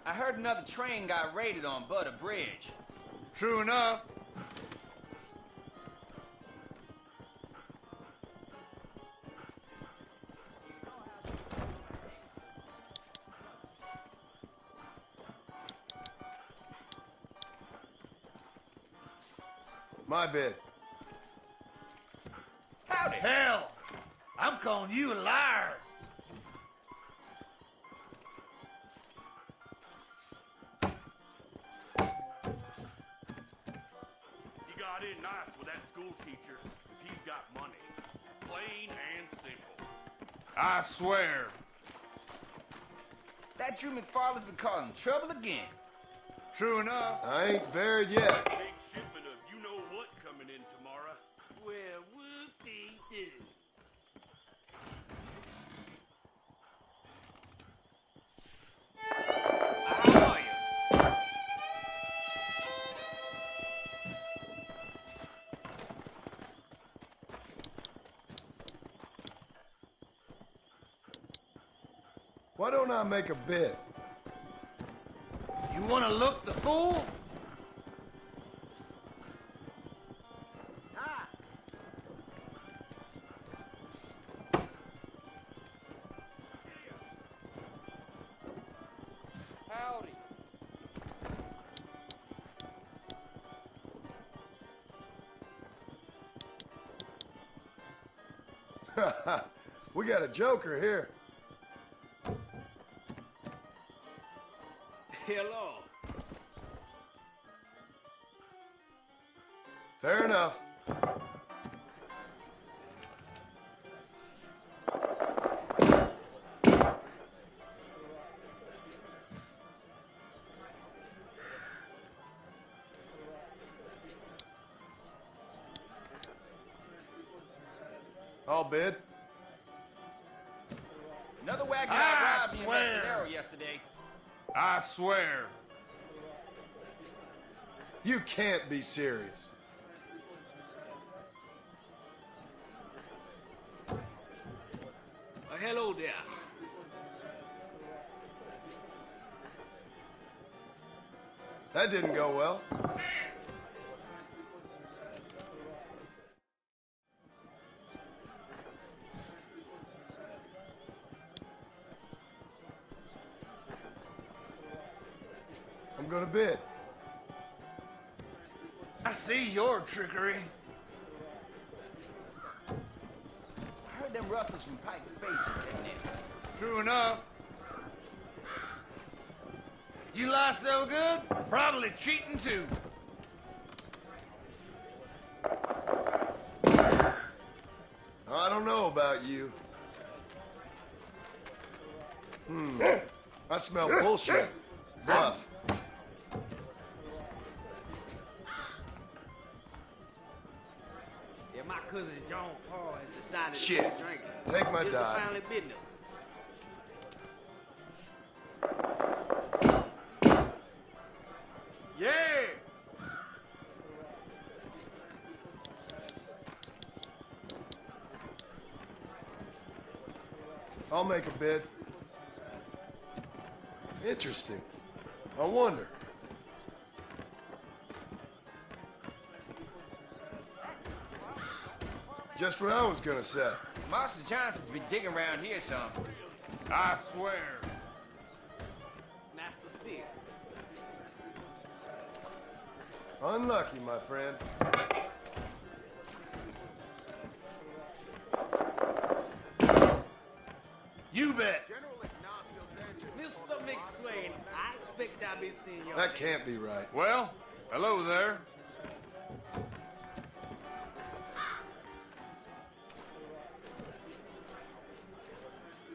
I heard another train got raided on Butter Bridge. True enough. My bid. Howdy. Hell, I'm calling you a liar. You got in nice with that school teacher if he's got money. Plain and simple. I swear. That Drew McFarland's been causing trouble again. True enough. I ain't buried yet. Big shipment of you-know-what coming in tomorrow. Well, whoop-dee-doo. How are you? Why don't I make a bid? You want to look the fool? We got a joker here. Hello. Fair enough. I'll bid. Another wagon I robbed me in swear. Mescadero yesterday. I swear. You can't be serious. Hello there. That didn't go well. I'm gonna bid. I see your trickery. I heard them rustlers from Pike's Basement, isn't it? True enough. You lie so good, probably cheating too. I don't know about you. I smell bullshit. Bluff. Yeah, my cousin John Paul has decided Shit. to quit drinking. Take my Here's the dime. family business. Yeah! I'll make a bid. Interesting. I wonder. Just what I was gonna say. Master Johnson's been digging around here some. I swear. Nice to see it. Unlucky, my friend. You bet. Mr. McSwain, I expect I'll be seeing you. That can't be right. Well, hello there.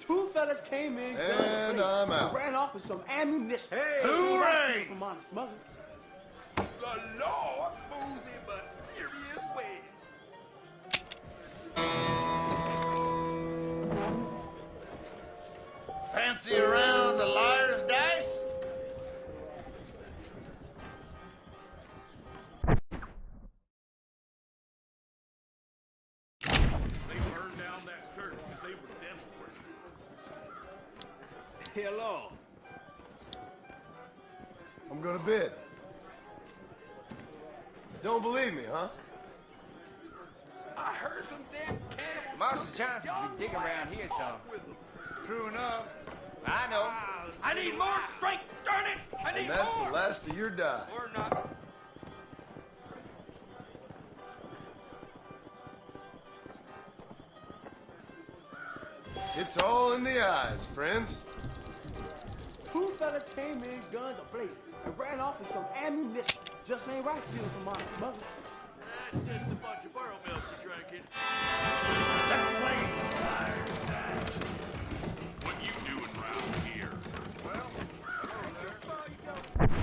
Two fellas came in, And I'm out. ran off with some ammunition. Hey, Just ain't right hooray! from honest smugglers. The Lord moves in mysterious ways. Fancy around the liar's dice? They burned down that church because they were devil worshippers. Hello. I'm gonna bid. Don't believe me, huh? I heard some damn cannibals. Master Johnson's been digging around here some. True enough. I know. I need more, Frank! Darn it! I need And that's more! the last of your die. Or not. It's all in the eyes, friends. Two fellas came in, guns ablaze, and ran off with some ammunition. Just ain't right stealing from honest smugglers. That's just a bunch of burrow milk you're drinking. That place is liar's dice. What you doing around here? Well, hello there.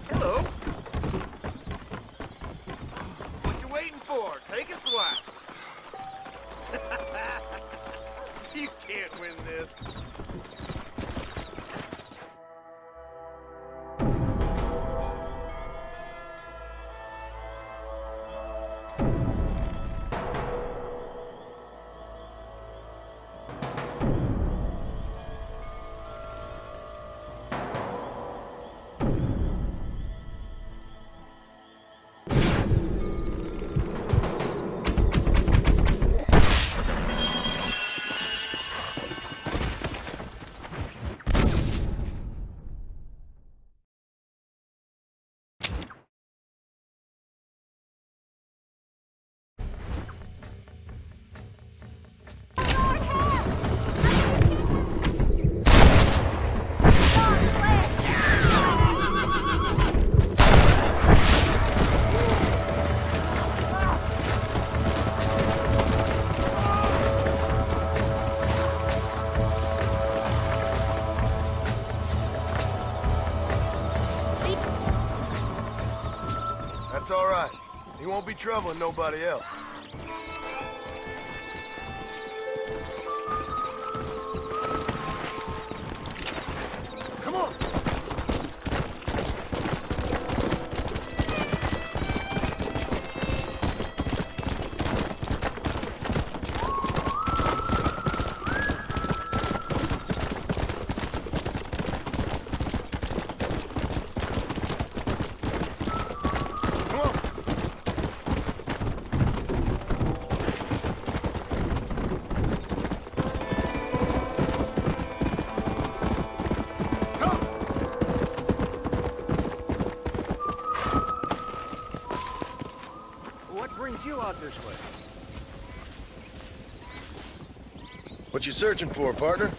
Hello. What you waiting for? Take a swat. You can't win this. won't be troubling nobody else. Come on! You out this way. What you searching for, partner?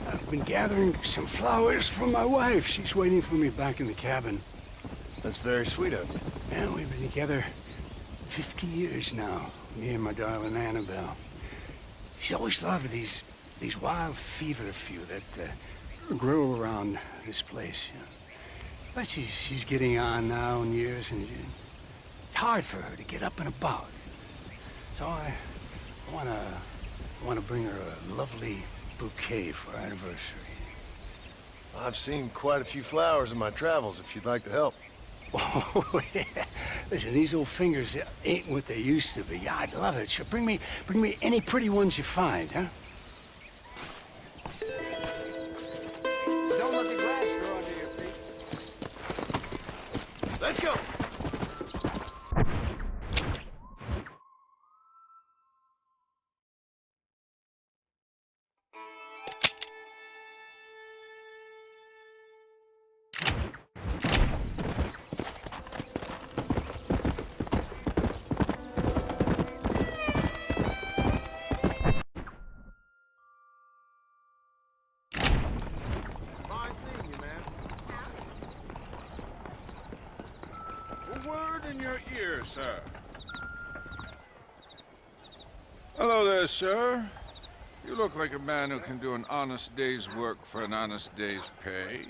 I've been gathering some flowers for my wife. She's waiting for me back in the cabin. That's very sweet of you. Yeah, we've been together 50 years now, me and my darling Annabelle. She's always loved these wild feverfew that grow around this place. You know. But she's getting on now in years, and it's hard for her to get up and about. So I wanna bring her a lovely bouquet for our anniversary. I've seen quite a few flowers in my travels, if you'd like to help. Oh, yeah. Listen, these old fingers ain't what they used to be. Yeah, I'd love it. Sure, bring me any pretty ones you find, huh? Don't let the grass grow under your feet. Let's go! In your ear, sir. Hello there, sir. You look like a man who can do an honest day's work for an honest day's pay.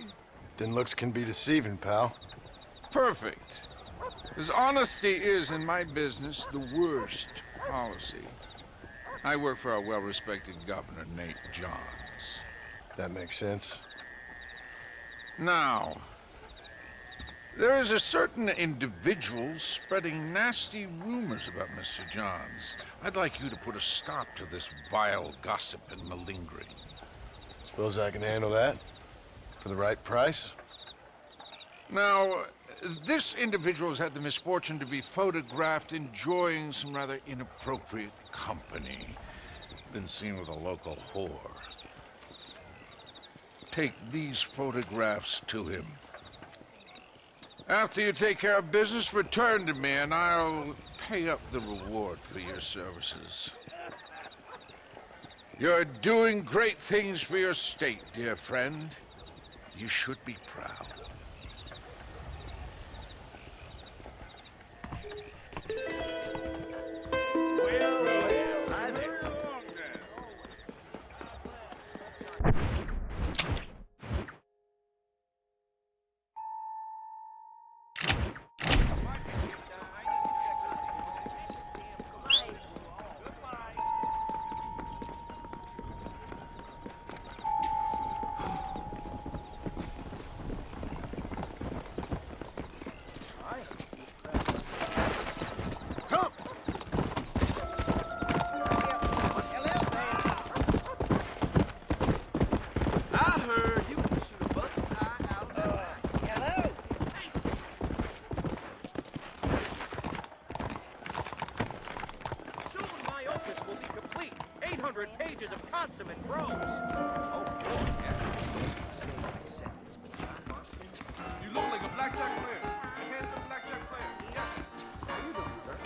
Then looks can be deceiving, pal. Perfect. As honesty is, in my business, the worst policy. I work for our well-respected governor, Nate Johns. That makes sense. Now, there is a certain individual spreading nasty rumors about Mr. Johns. I'd like you to put a stop to this vile gossip and malingering. Suppose I can handle that? For the right price? Now, this individual has had the misfortune to be photographed enjoying some rather inappropriate company. Been seen with a local whore. Take these photographs to him. After you take care of business, return to me and I'll pay up the reward for your services. You're doing great things for your state, dear friend. You should be proud. Pages of consummate prose. Oh, boy, yeah. You look like a blackjack player. A handsome blackjack player. Yes. How you doing, sir?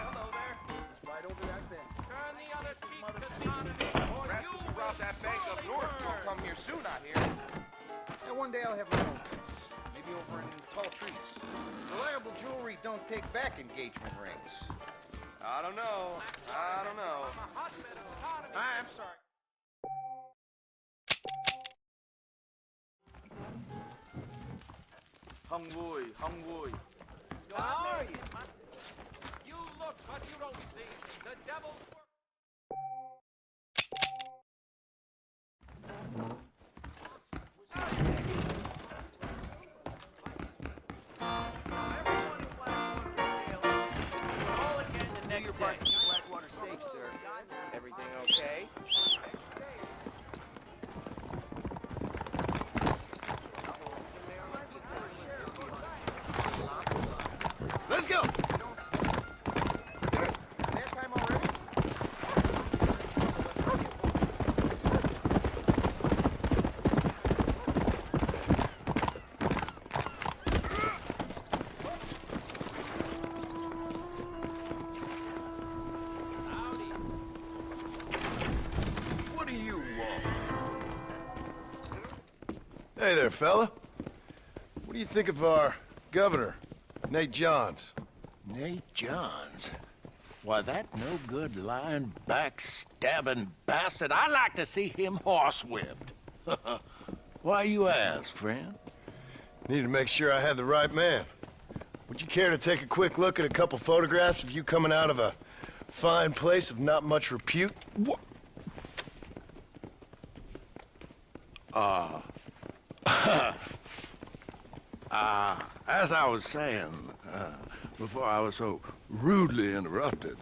Hello there. Just right over that bench. Turn the other cheek to the Rascals who robbed that bank up north won't come here soon, I hear. And one day I'll have my own place. Maybe over in tall trees. Reliable jewelry don't take back engagement rings. I don't know. I don't know. I'm sorry. Hungboy, Hungboy. How are you? look, but you don't see. The devil's work. Blackwater safe, sir. Everything okay? Let's go! What do you want? Hey there, fella. What do you think of our governor, Nate Johns? Nate Johns? Why, that no-good, lying, backstabbing bastard, I'd like to see him horsewhipped. Why you ask, friend? Need to make sure I had the right man. Would you care to take a quick look at a couple photographs of you coming out of a fine place of not much repute? What? As I was saying, before I was so rudely interrupted,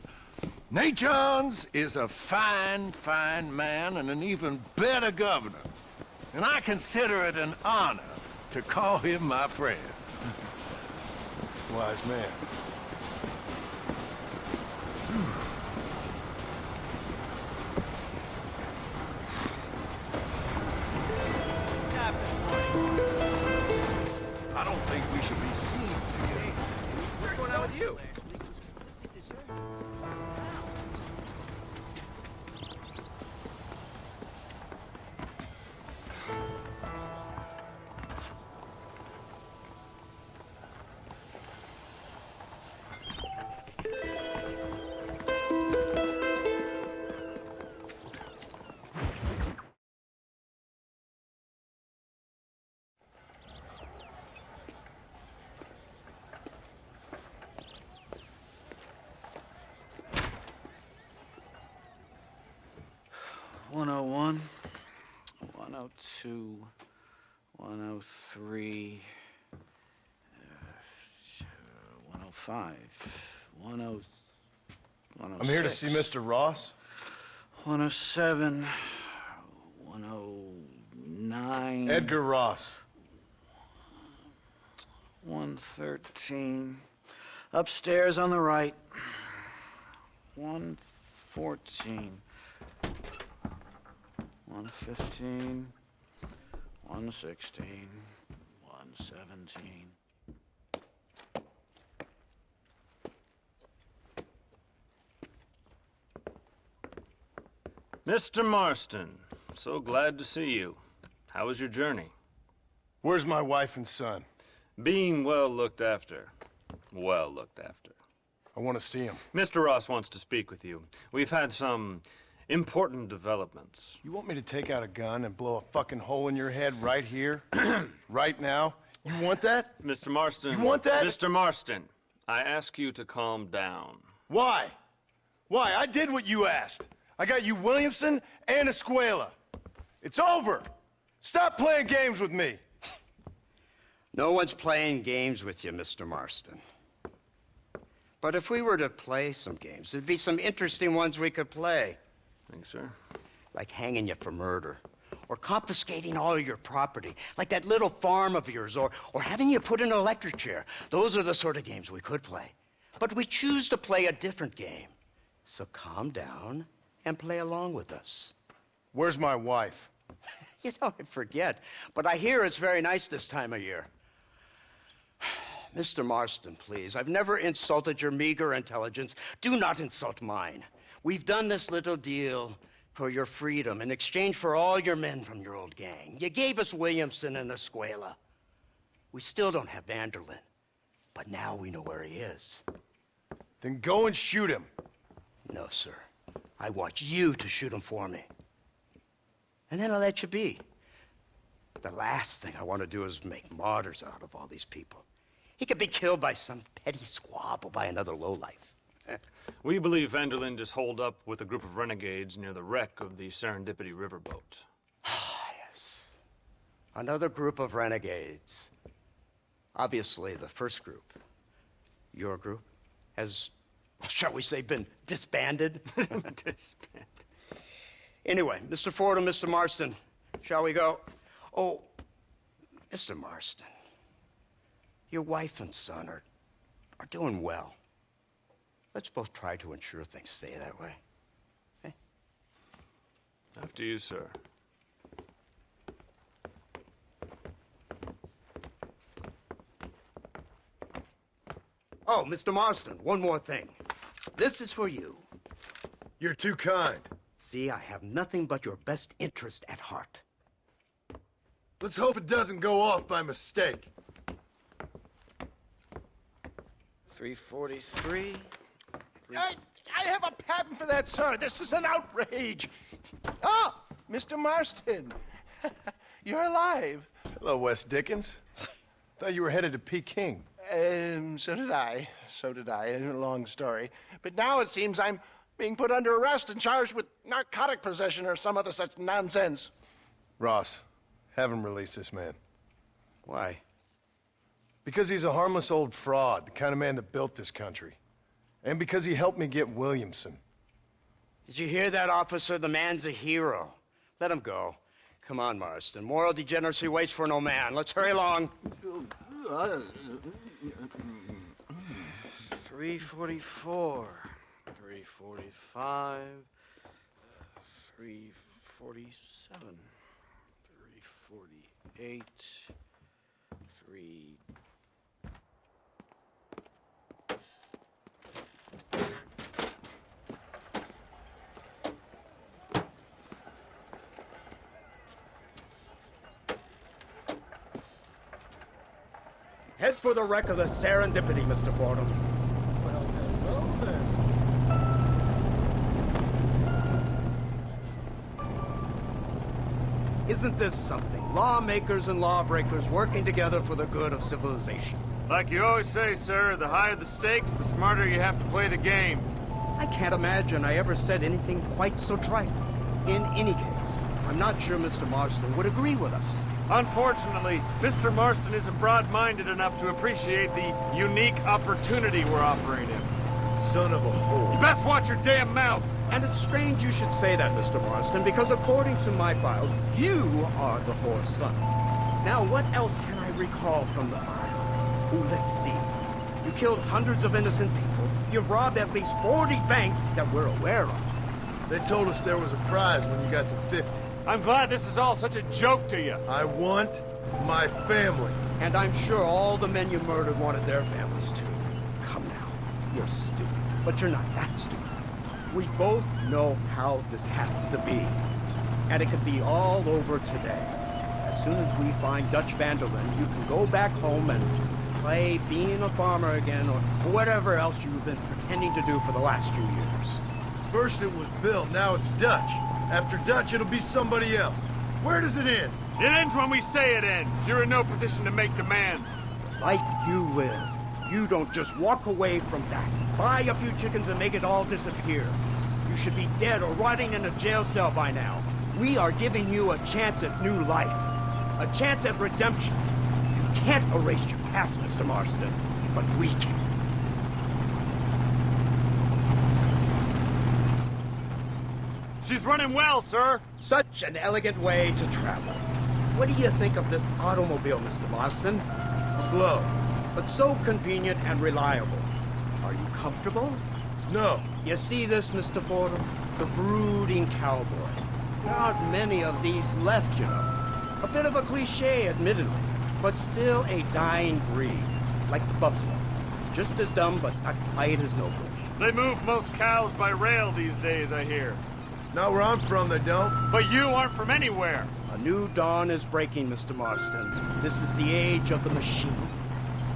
Nate Johns is a fine, fine man and an even better governor. And I consider it an honor to call him my friend. Wise man. I don't think we should be seen together. What's going on with you? One 101, 102, 103, 105, 106. I'm here to see Mr. Ross. 107, 109. Edgar Ross. 113. Upstairs on the right. 114. 115. 116. 117. Mr. Marston, so glad to see you. How was your journey? Where's my wife and son? Being well looked after. Well looked after. I want to see him. Mr. Ross wants to speak with you. We've had some important developments. You want me to take out a gun and blow a fucking hole in your head right here? Right now? You want that? Mr. Marston. You want that? Mr. Marston, I ask you to calm down. Why? Why? I did what you asked. I got you Williamson and Escuela. It's over. Stop playing games with me. No one's playing games with you, Mr. Marston. But if we were to play some games, there'd be some interesting ones we could play. Thanks, sir. Like hanging you for murder, or confiscating all your property, like that little farm of yours, or having you put in an electric chair. Those are the sort of games we could play. But we choose to play a different game. So calm down and play along with us. Where's my wife? You know, I forget, but I hear it's very nice this time of year. Mr. Marston, please, I've never insulted your meager intelligence. Do not insult mine. We've done this little deal for your freedom in exchange for all your men from your old gang. You gave us Williamson and Escuela. We still don't have Vanderlyn, but now we know where he is. Then go and shoot him. No, sir. I want you to shoot him for me. And then I'll let you be. The last thing I want to do is make martyrs out of all these people. He could be killed by some petty squabble by another lowlife. We believe Vanderlyn is holed up with a group of renegades near the wreck of the Serendipity riverboat. Yes. Another group of renegades. Obviously, the first group, your group, has, shall we say, been disbanded? Disbanded. Anyway, Mr. Ford and Mr. Marston, shall we go? Oh, Mr. Marston, your wife and son are doing well. Let's both try to ensure things stay that way. Okay? After you, sir. Oh, Mr. Marston, one more thing. This is for you. You're too kind. See, I have nothing but your best interest at heart. Let's hope it doesn't go off by mistake. 343. I have a patent for that, sir. This is an outrage. Ah, Mr. Marston. You're alive. Hello, Wes Dickens. Thought you were headed to Peking. So did I. So did I. A long story. But now it seems I'm being put under arrest and charged with narcotic possession or some other such nonsense. Ross, have him release this man. Why? Because he's a harmless old fraud, the kind of man that built this country. And because he helped me get Williamson. Did you hear that, officer? The man's a hero. Let him go. Come on, Marston. Moral degeneracy waits for no man. Let's hurry along. 344, 345, 347, 348, 3... Head for the wreck of the Serendipity, Mr. Fordham. Well, hello then. Isn't this something? Lawmakers and lawbreakers working together for the good of civilization. Like you always say, sir, the higher the stakes, the smarter you have to play the game. I can't imagine I ever said anything quite so trite. In any case, I'm not sure Mr. Marston would agree with us. Unfortunately, Mr. Marston isn't broad-minded enough to appreciate the unique opportunity we're offering him. Son of a whore. You best watch your damn mouth! And it's strange you should say that, Mr. Marston, because according to my files, you are the whore's son. Now, what else can I recall from the files? Oh, let's see. You killed hundreds of innocent people. You've robbed at least 40 banks that we're aware of. They told us there was a prize when you got to 50. I'm glad this is all such a joke to you. I want my family. And I'm sure all the men you murdered wanted their families too. Come now, you're stupid, but you're not that stupid. We both know how this has to be. And it could be all over today. As soon as we find Dutch Vanderlyn, you can go back home and play being a farmer again, or whatever else you've been pretending to do for the last few years. First it was Bill, now it's Dutch. After Dutch, it'll be somebody else. Where does it end? It ends when we say it ends. You're in no position to make demands. Like you will. You don't just walk away from that. Buy a few chickens and make it all disappear. You should be dead or rotting in a jail cell by now. We are giving you a chance at new life. A chance at redemption. You can't erase your past, Mr. Marston, but we can. She's running well, sir. Such an elegant way to travel. What do you think of this automobile, Mr. Marston? Slow. But so convenient and reliable. Are you comfortable? No. You see this, Mr. Fordham? The brooding cowboy. There aren't many of these left, you know. A bit of a cliche, admittedly, but still a dying breed, like the buffalo. Just as dumb, but not quite as noble. They move most cows by rail these days, I hear. Not where I'm from, they don't. But you aren't from anywhere. A new dawn is breaking, Mr. Marston. This is the age of the machine.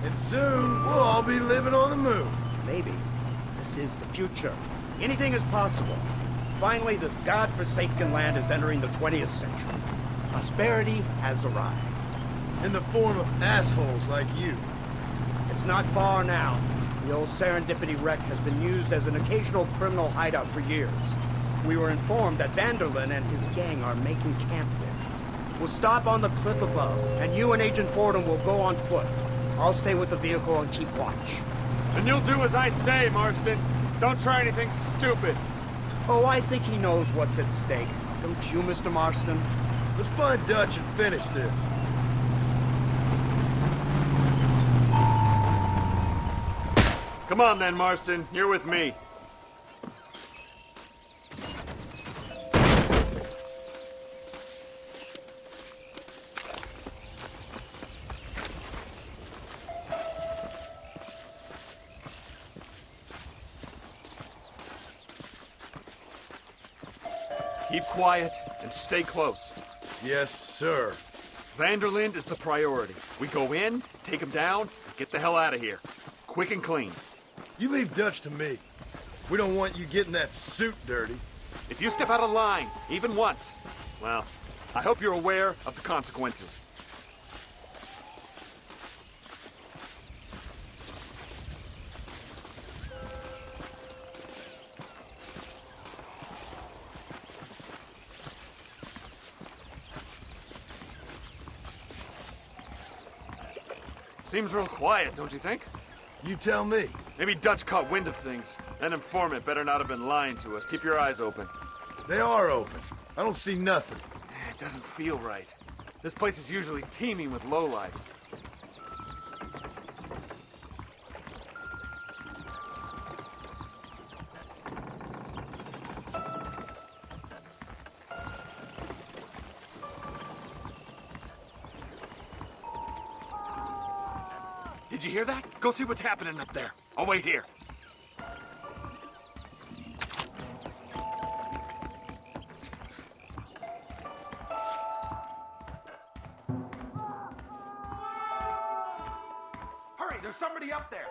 And soon, we'll all be living on the moon. Maybe. This is the future. Anything is possible. Finally, this godforsaken land is entering the 20th century. Prosperity has arrived. In the form of assholes like you. It's not far now. The old Serendipity wreck has been used as an occasional criminal hideout for years. We were informed that Vanderlyn and his gang are making camp there. We'll stop on the cliff above, and you and Agent Fordham will go on foot. I'll stay with the vehicle and keep watch. And you'll do as I say, Marston. Don't try anything stupid. Oh, I think he knows what's at stake. Don't you, Mr. Marston? Let's find Dutch and finish this. Come on then, Marston. You're with me. Keep quiet and stay close. Yes, sir. Vanderlyn is the priority. We go in, take him down, get the hell out of here. Quick and clean. You leave Dutch to me. We don't want you getting that suit dirty. If you step out of line, even once, well, I hope you're aware of the consequences. Seems real quiet, don't you think? You tell me. Maybe Dutch caught wind of things. That informant better not have been lying to us. Keep your eyes open. They are open. I don't see nothing. It doesn't feel right. This place is usually teeming with lowlifes. Did you hear that? Go see what's happening up there. I'll wait here. Hurry, there's somebody up there.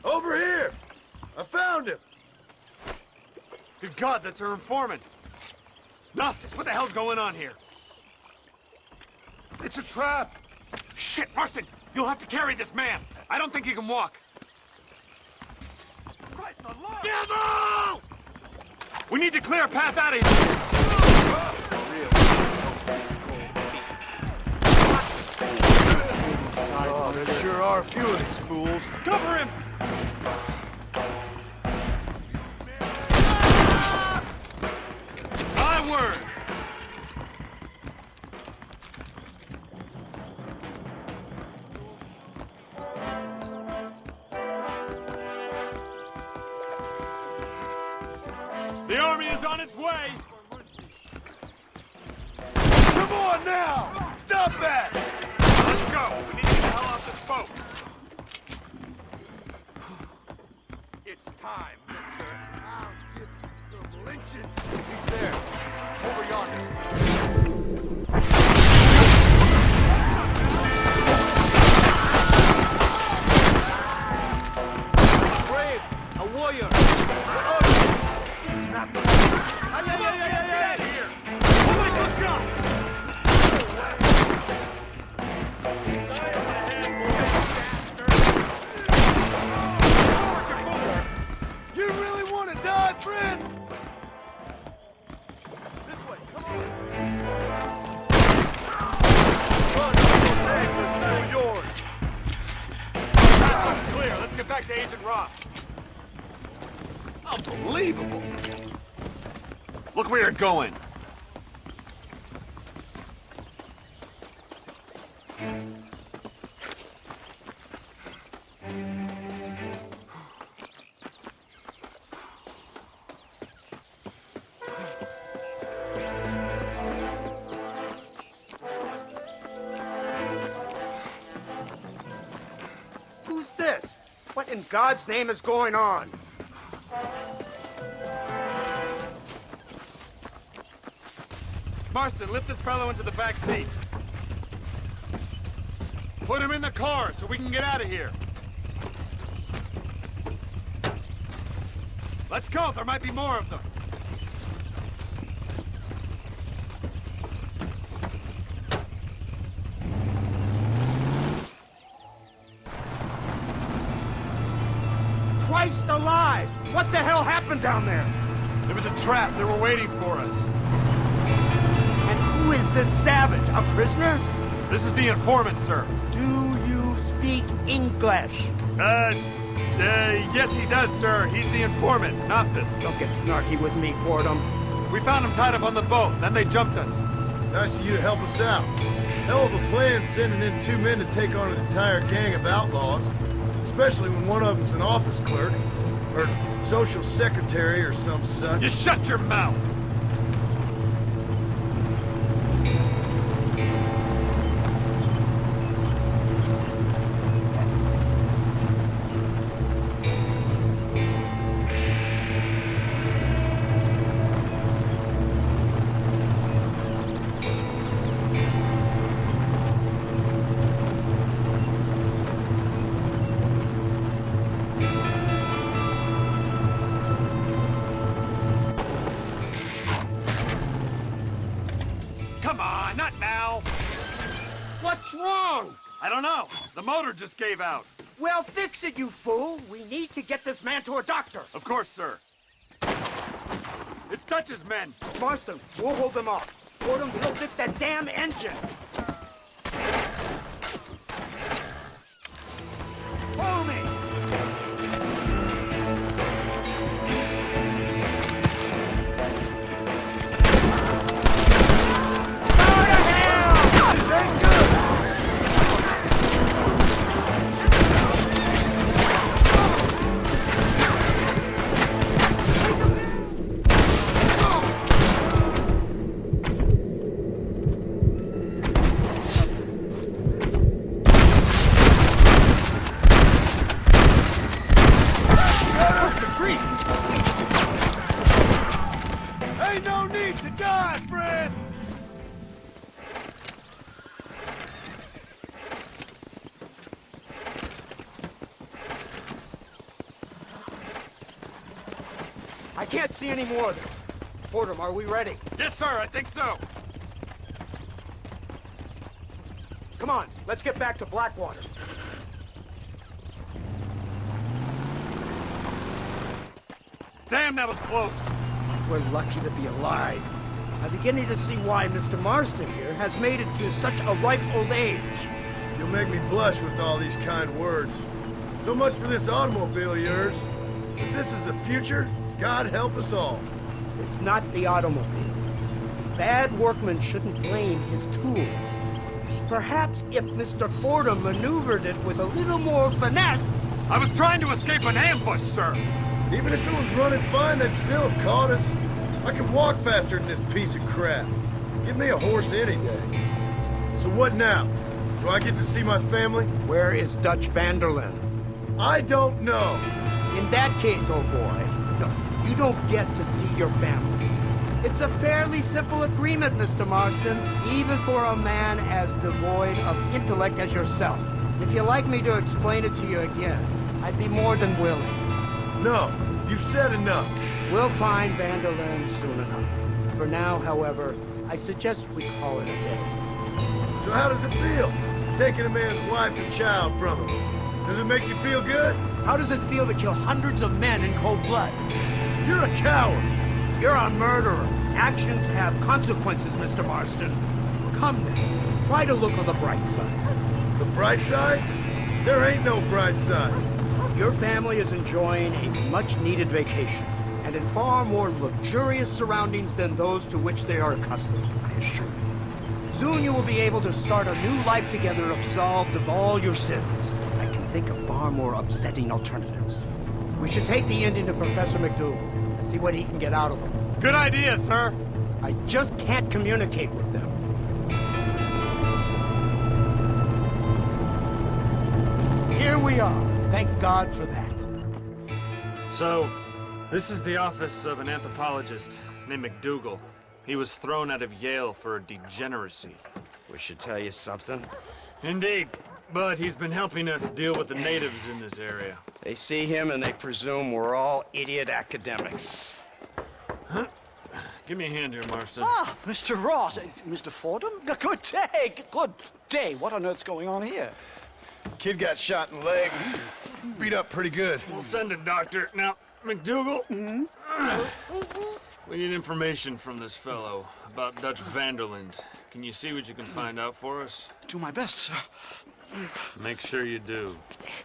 Over here! I found him! Good God, that's our informant. Gnosis, what the hell's going on here? It's a trap! Shit, Marston! You'll have to carry this man! I don't think he can walk. Devil! We need to clear a path out of here! Oh, there sure are a few of these fools. Cover him! My word! The army is on its way! Come on now! Stop that! Let's go! We need to get the hell off this boat! It's time, mister. I'll give you some lynching. He's there. Over yonder. Brave! A warrior! Ay, ay, ay, ay, ay, back to Agent Ross. Unbelievable. Look where you're going. Who's this? What in God's name is going on? Marston, lift this fellow into the back seat. Put him in the car so we can get out of here. Let's go, there might be more of them. Christ alive! What the hell happened down there? It was a trap. They were waiting for us. And who is this savage? A prisoner? This is the informant, sir. Do you speak English? Yes he does, sir. He's the informant, Nostus. Don't get snarky with me, Fordham. We found him tied up on the boat, then they jumped us. Nice of you to help us out. Hell of a plan sending in 2 men to take on an entire gang of outlaws. Especially when one of them's an office clerk, or social secretary, or some such. You shut your mouth! Come on, not now! What's wrong? I don't know. The motor just gave out. Well, fix it, you fool! We need to get this man to a doctor! Of course, sir. It's Dutch's men. Marston, we'll hold them off. Fordham, he'll fix that damn engine! Follow me! Ain't no need to die, friend! I can't see any more of them. Fordham, are we ready? Yes, sir, I think so. Come on, let's get back to Blackwater. Damn, that was close. We're lucky to be alive. I'm beginning to see why Mr. Marston here has made it to such a ripe old age. You'll make me blush with all these kind words. So much for this automobile of yours. If this is the future, God help us all. It's not the automobile. Bad workmen shouldn't blame his tools. Perhaps if Mr. Fordham maneuvered it with a little more finesse... I was trying to escape an ambush, sir. Even if it was running fine, they'd still have caught us. I can walk faster than this piece of crap. Give me a horse any day. So what now? Do I get to see my family? Where is Dutch Vanderlyn? I don't know. In that case, old boy, no, you don't get to see your family. It's a fairly simple agreement, Mr. Marston, even for a man as devoid of intellect as yourself. If you'd like me to explain it to you again, I'd be more than willing. No, you've said enough. We'll find Vanderlyn soon enough. For now, however, I suggest we call it a day. So how does it feel, taking a man's wife and child from him? Does it make you feel good? How does it feel to kill hundreds of men in cold blood? You're a coward. You're a murderer. Actions have consequences, Mr. Marston. Come then, try to look on the bright side. The bright side? There ain't no bright side. Your family is enjoying a much-needed vacation, and in far more luxurious surroundings than those to which they are accustomed, I assure you. Soon you will be able to start a new life together, absolved of all your sins. I can think of far more upsetting alternatives. We should take the Indian to Professor McDougal, see what he can get out of him. Good idea, sir. I just can't communicate with them. Here we are. Thank God for that. So, this is the office of an anthropologist named McDougal. He was thrown out of Yale for degeneracy. We should tell you something. Indeed, but he's been helping us deal with the natives in this area. They see him and they presume we're all idiot academics. Huh? Give me a hand here, Marston. Ah, Mr. Ross. Mr. Fordham? Good day. Good day. What on earth's going on here? Kid got shot in the leg. Beat up pretty good. We'll send a doctor. Now, McDougal, we need information from this fellow about Dutch Vanderland. Can you see what you can find out for us? Do my best, sir. Make sure you do.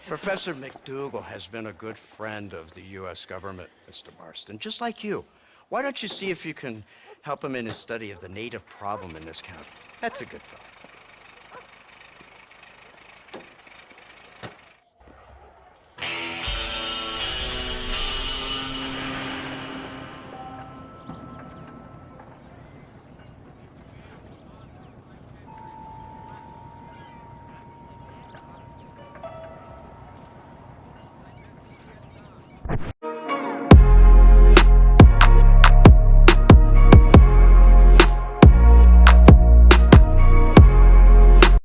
Professor McDougal has been a good friend of the U.S. government, Mr. Marston, just like you. Why don't you see if you can help him in his study of the native problem in this county? That's a good fellow.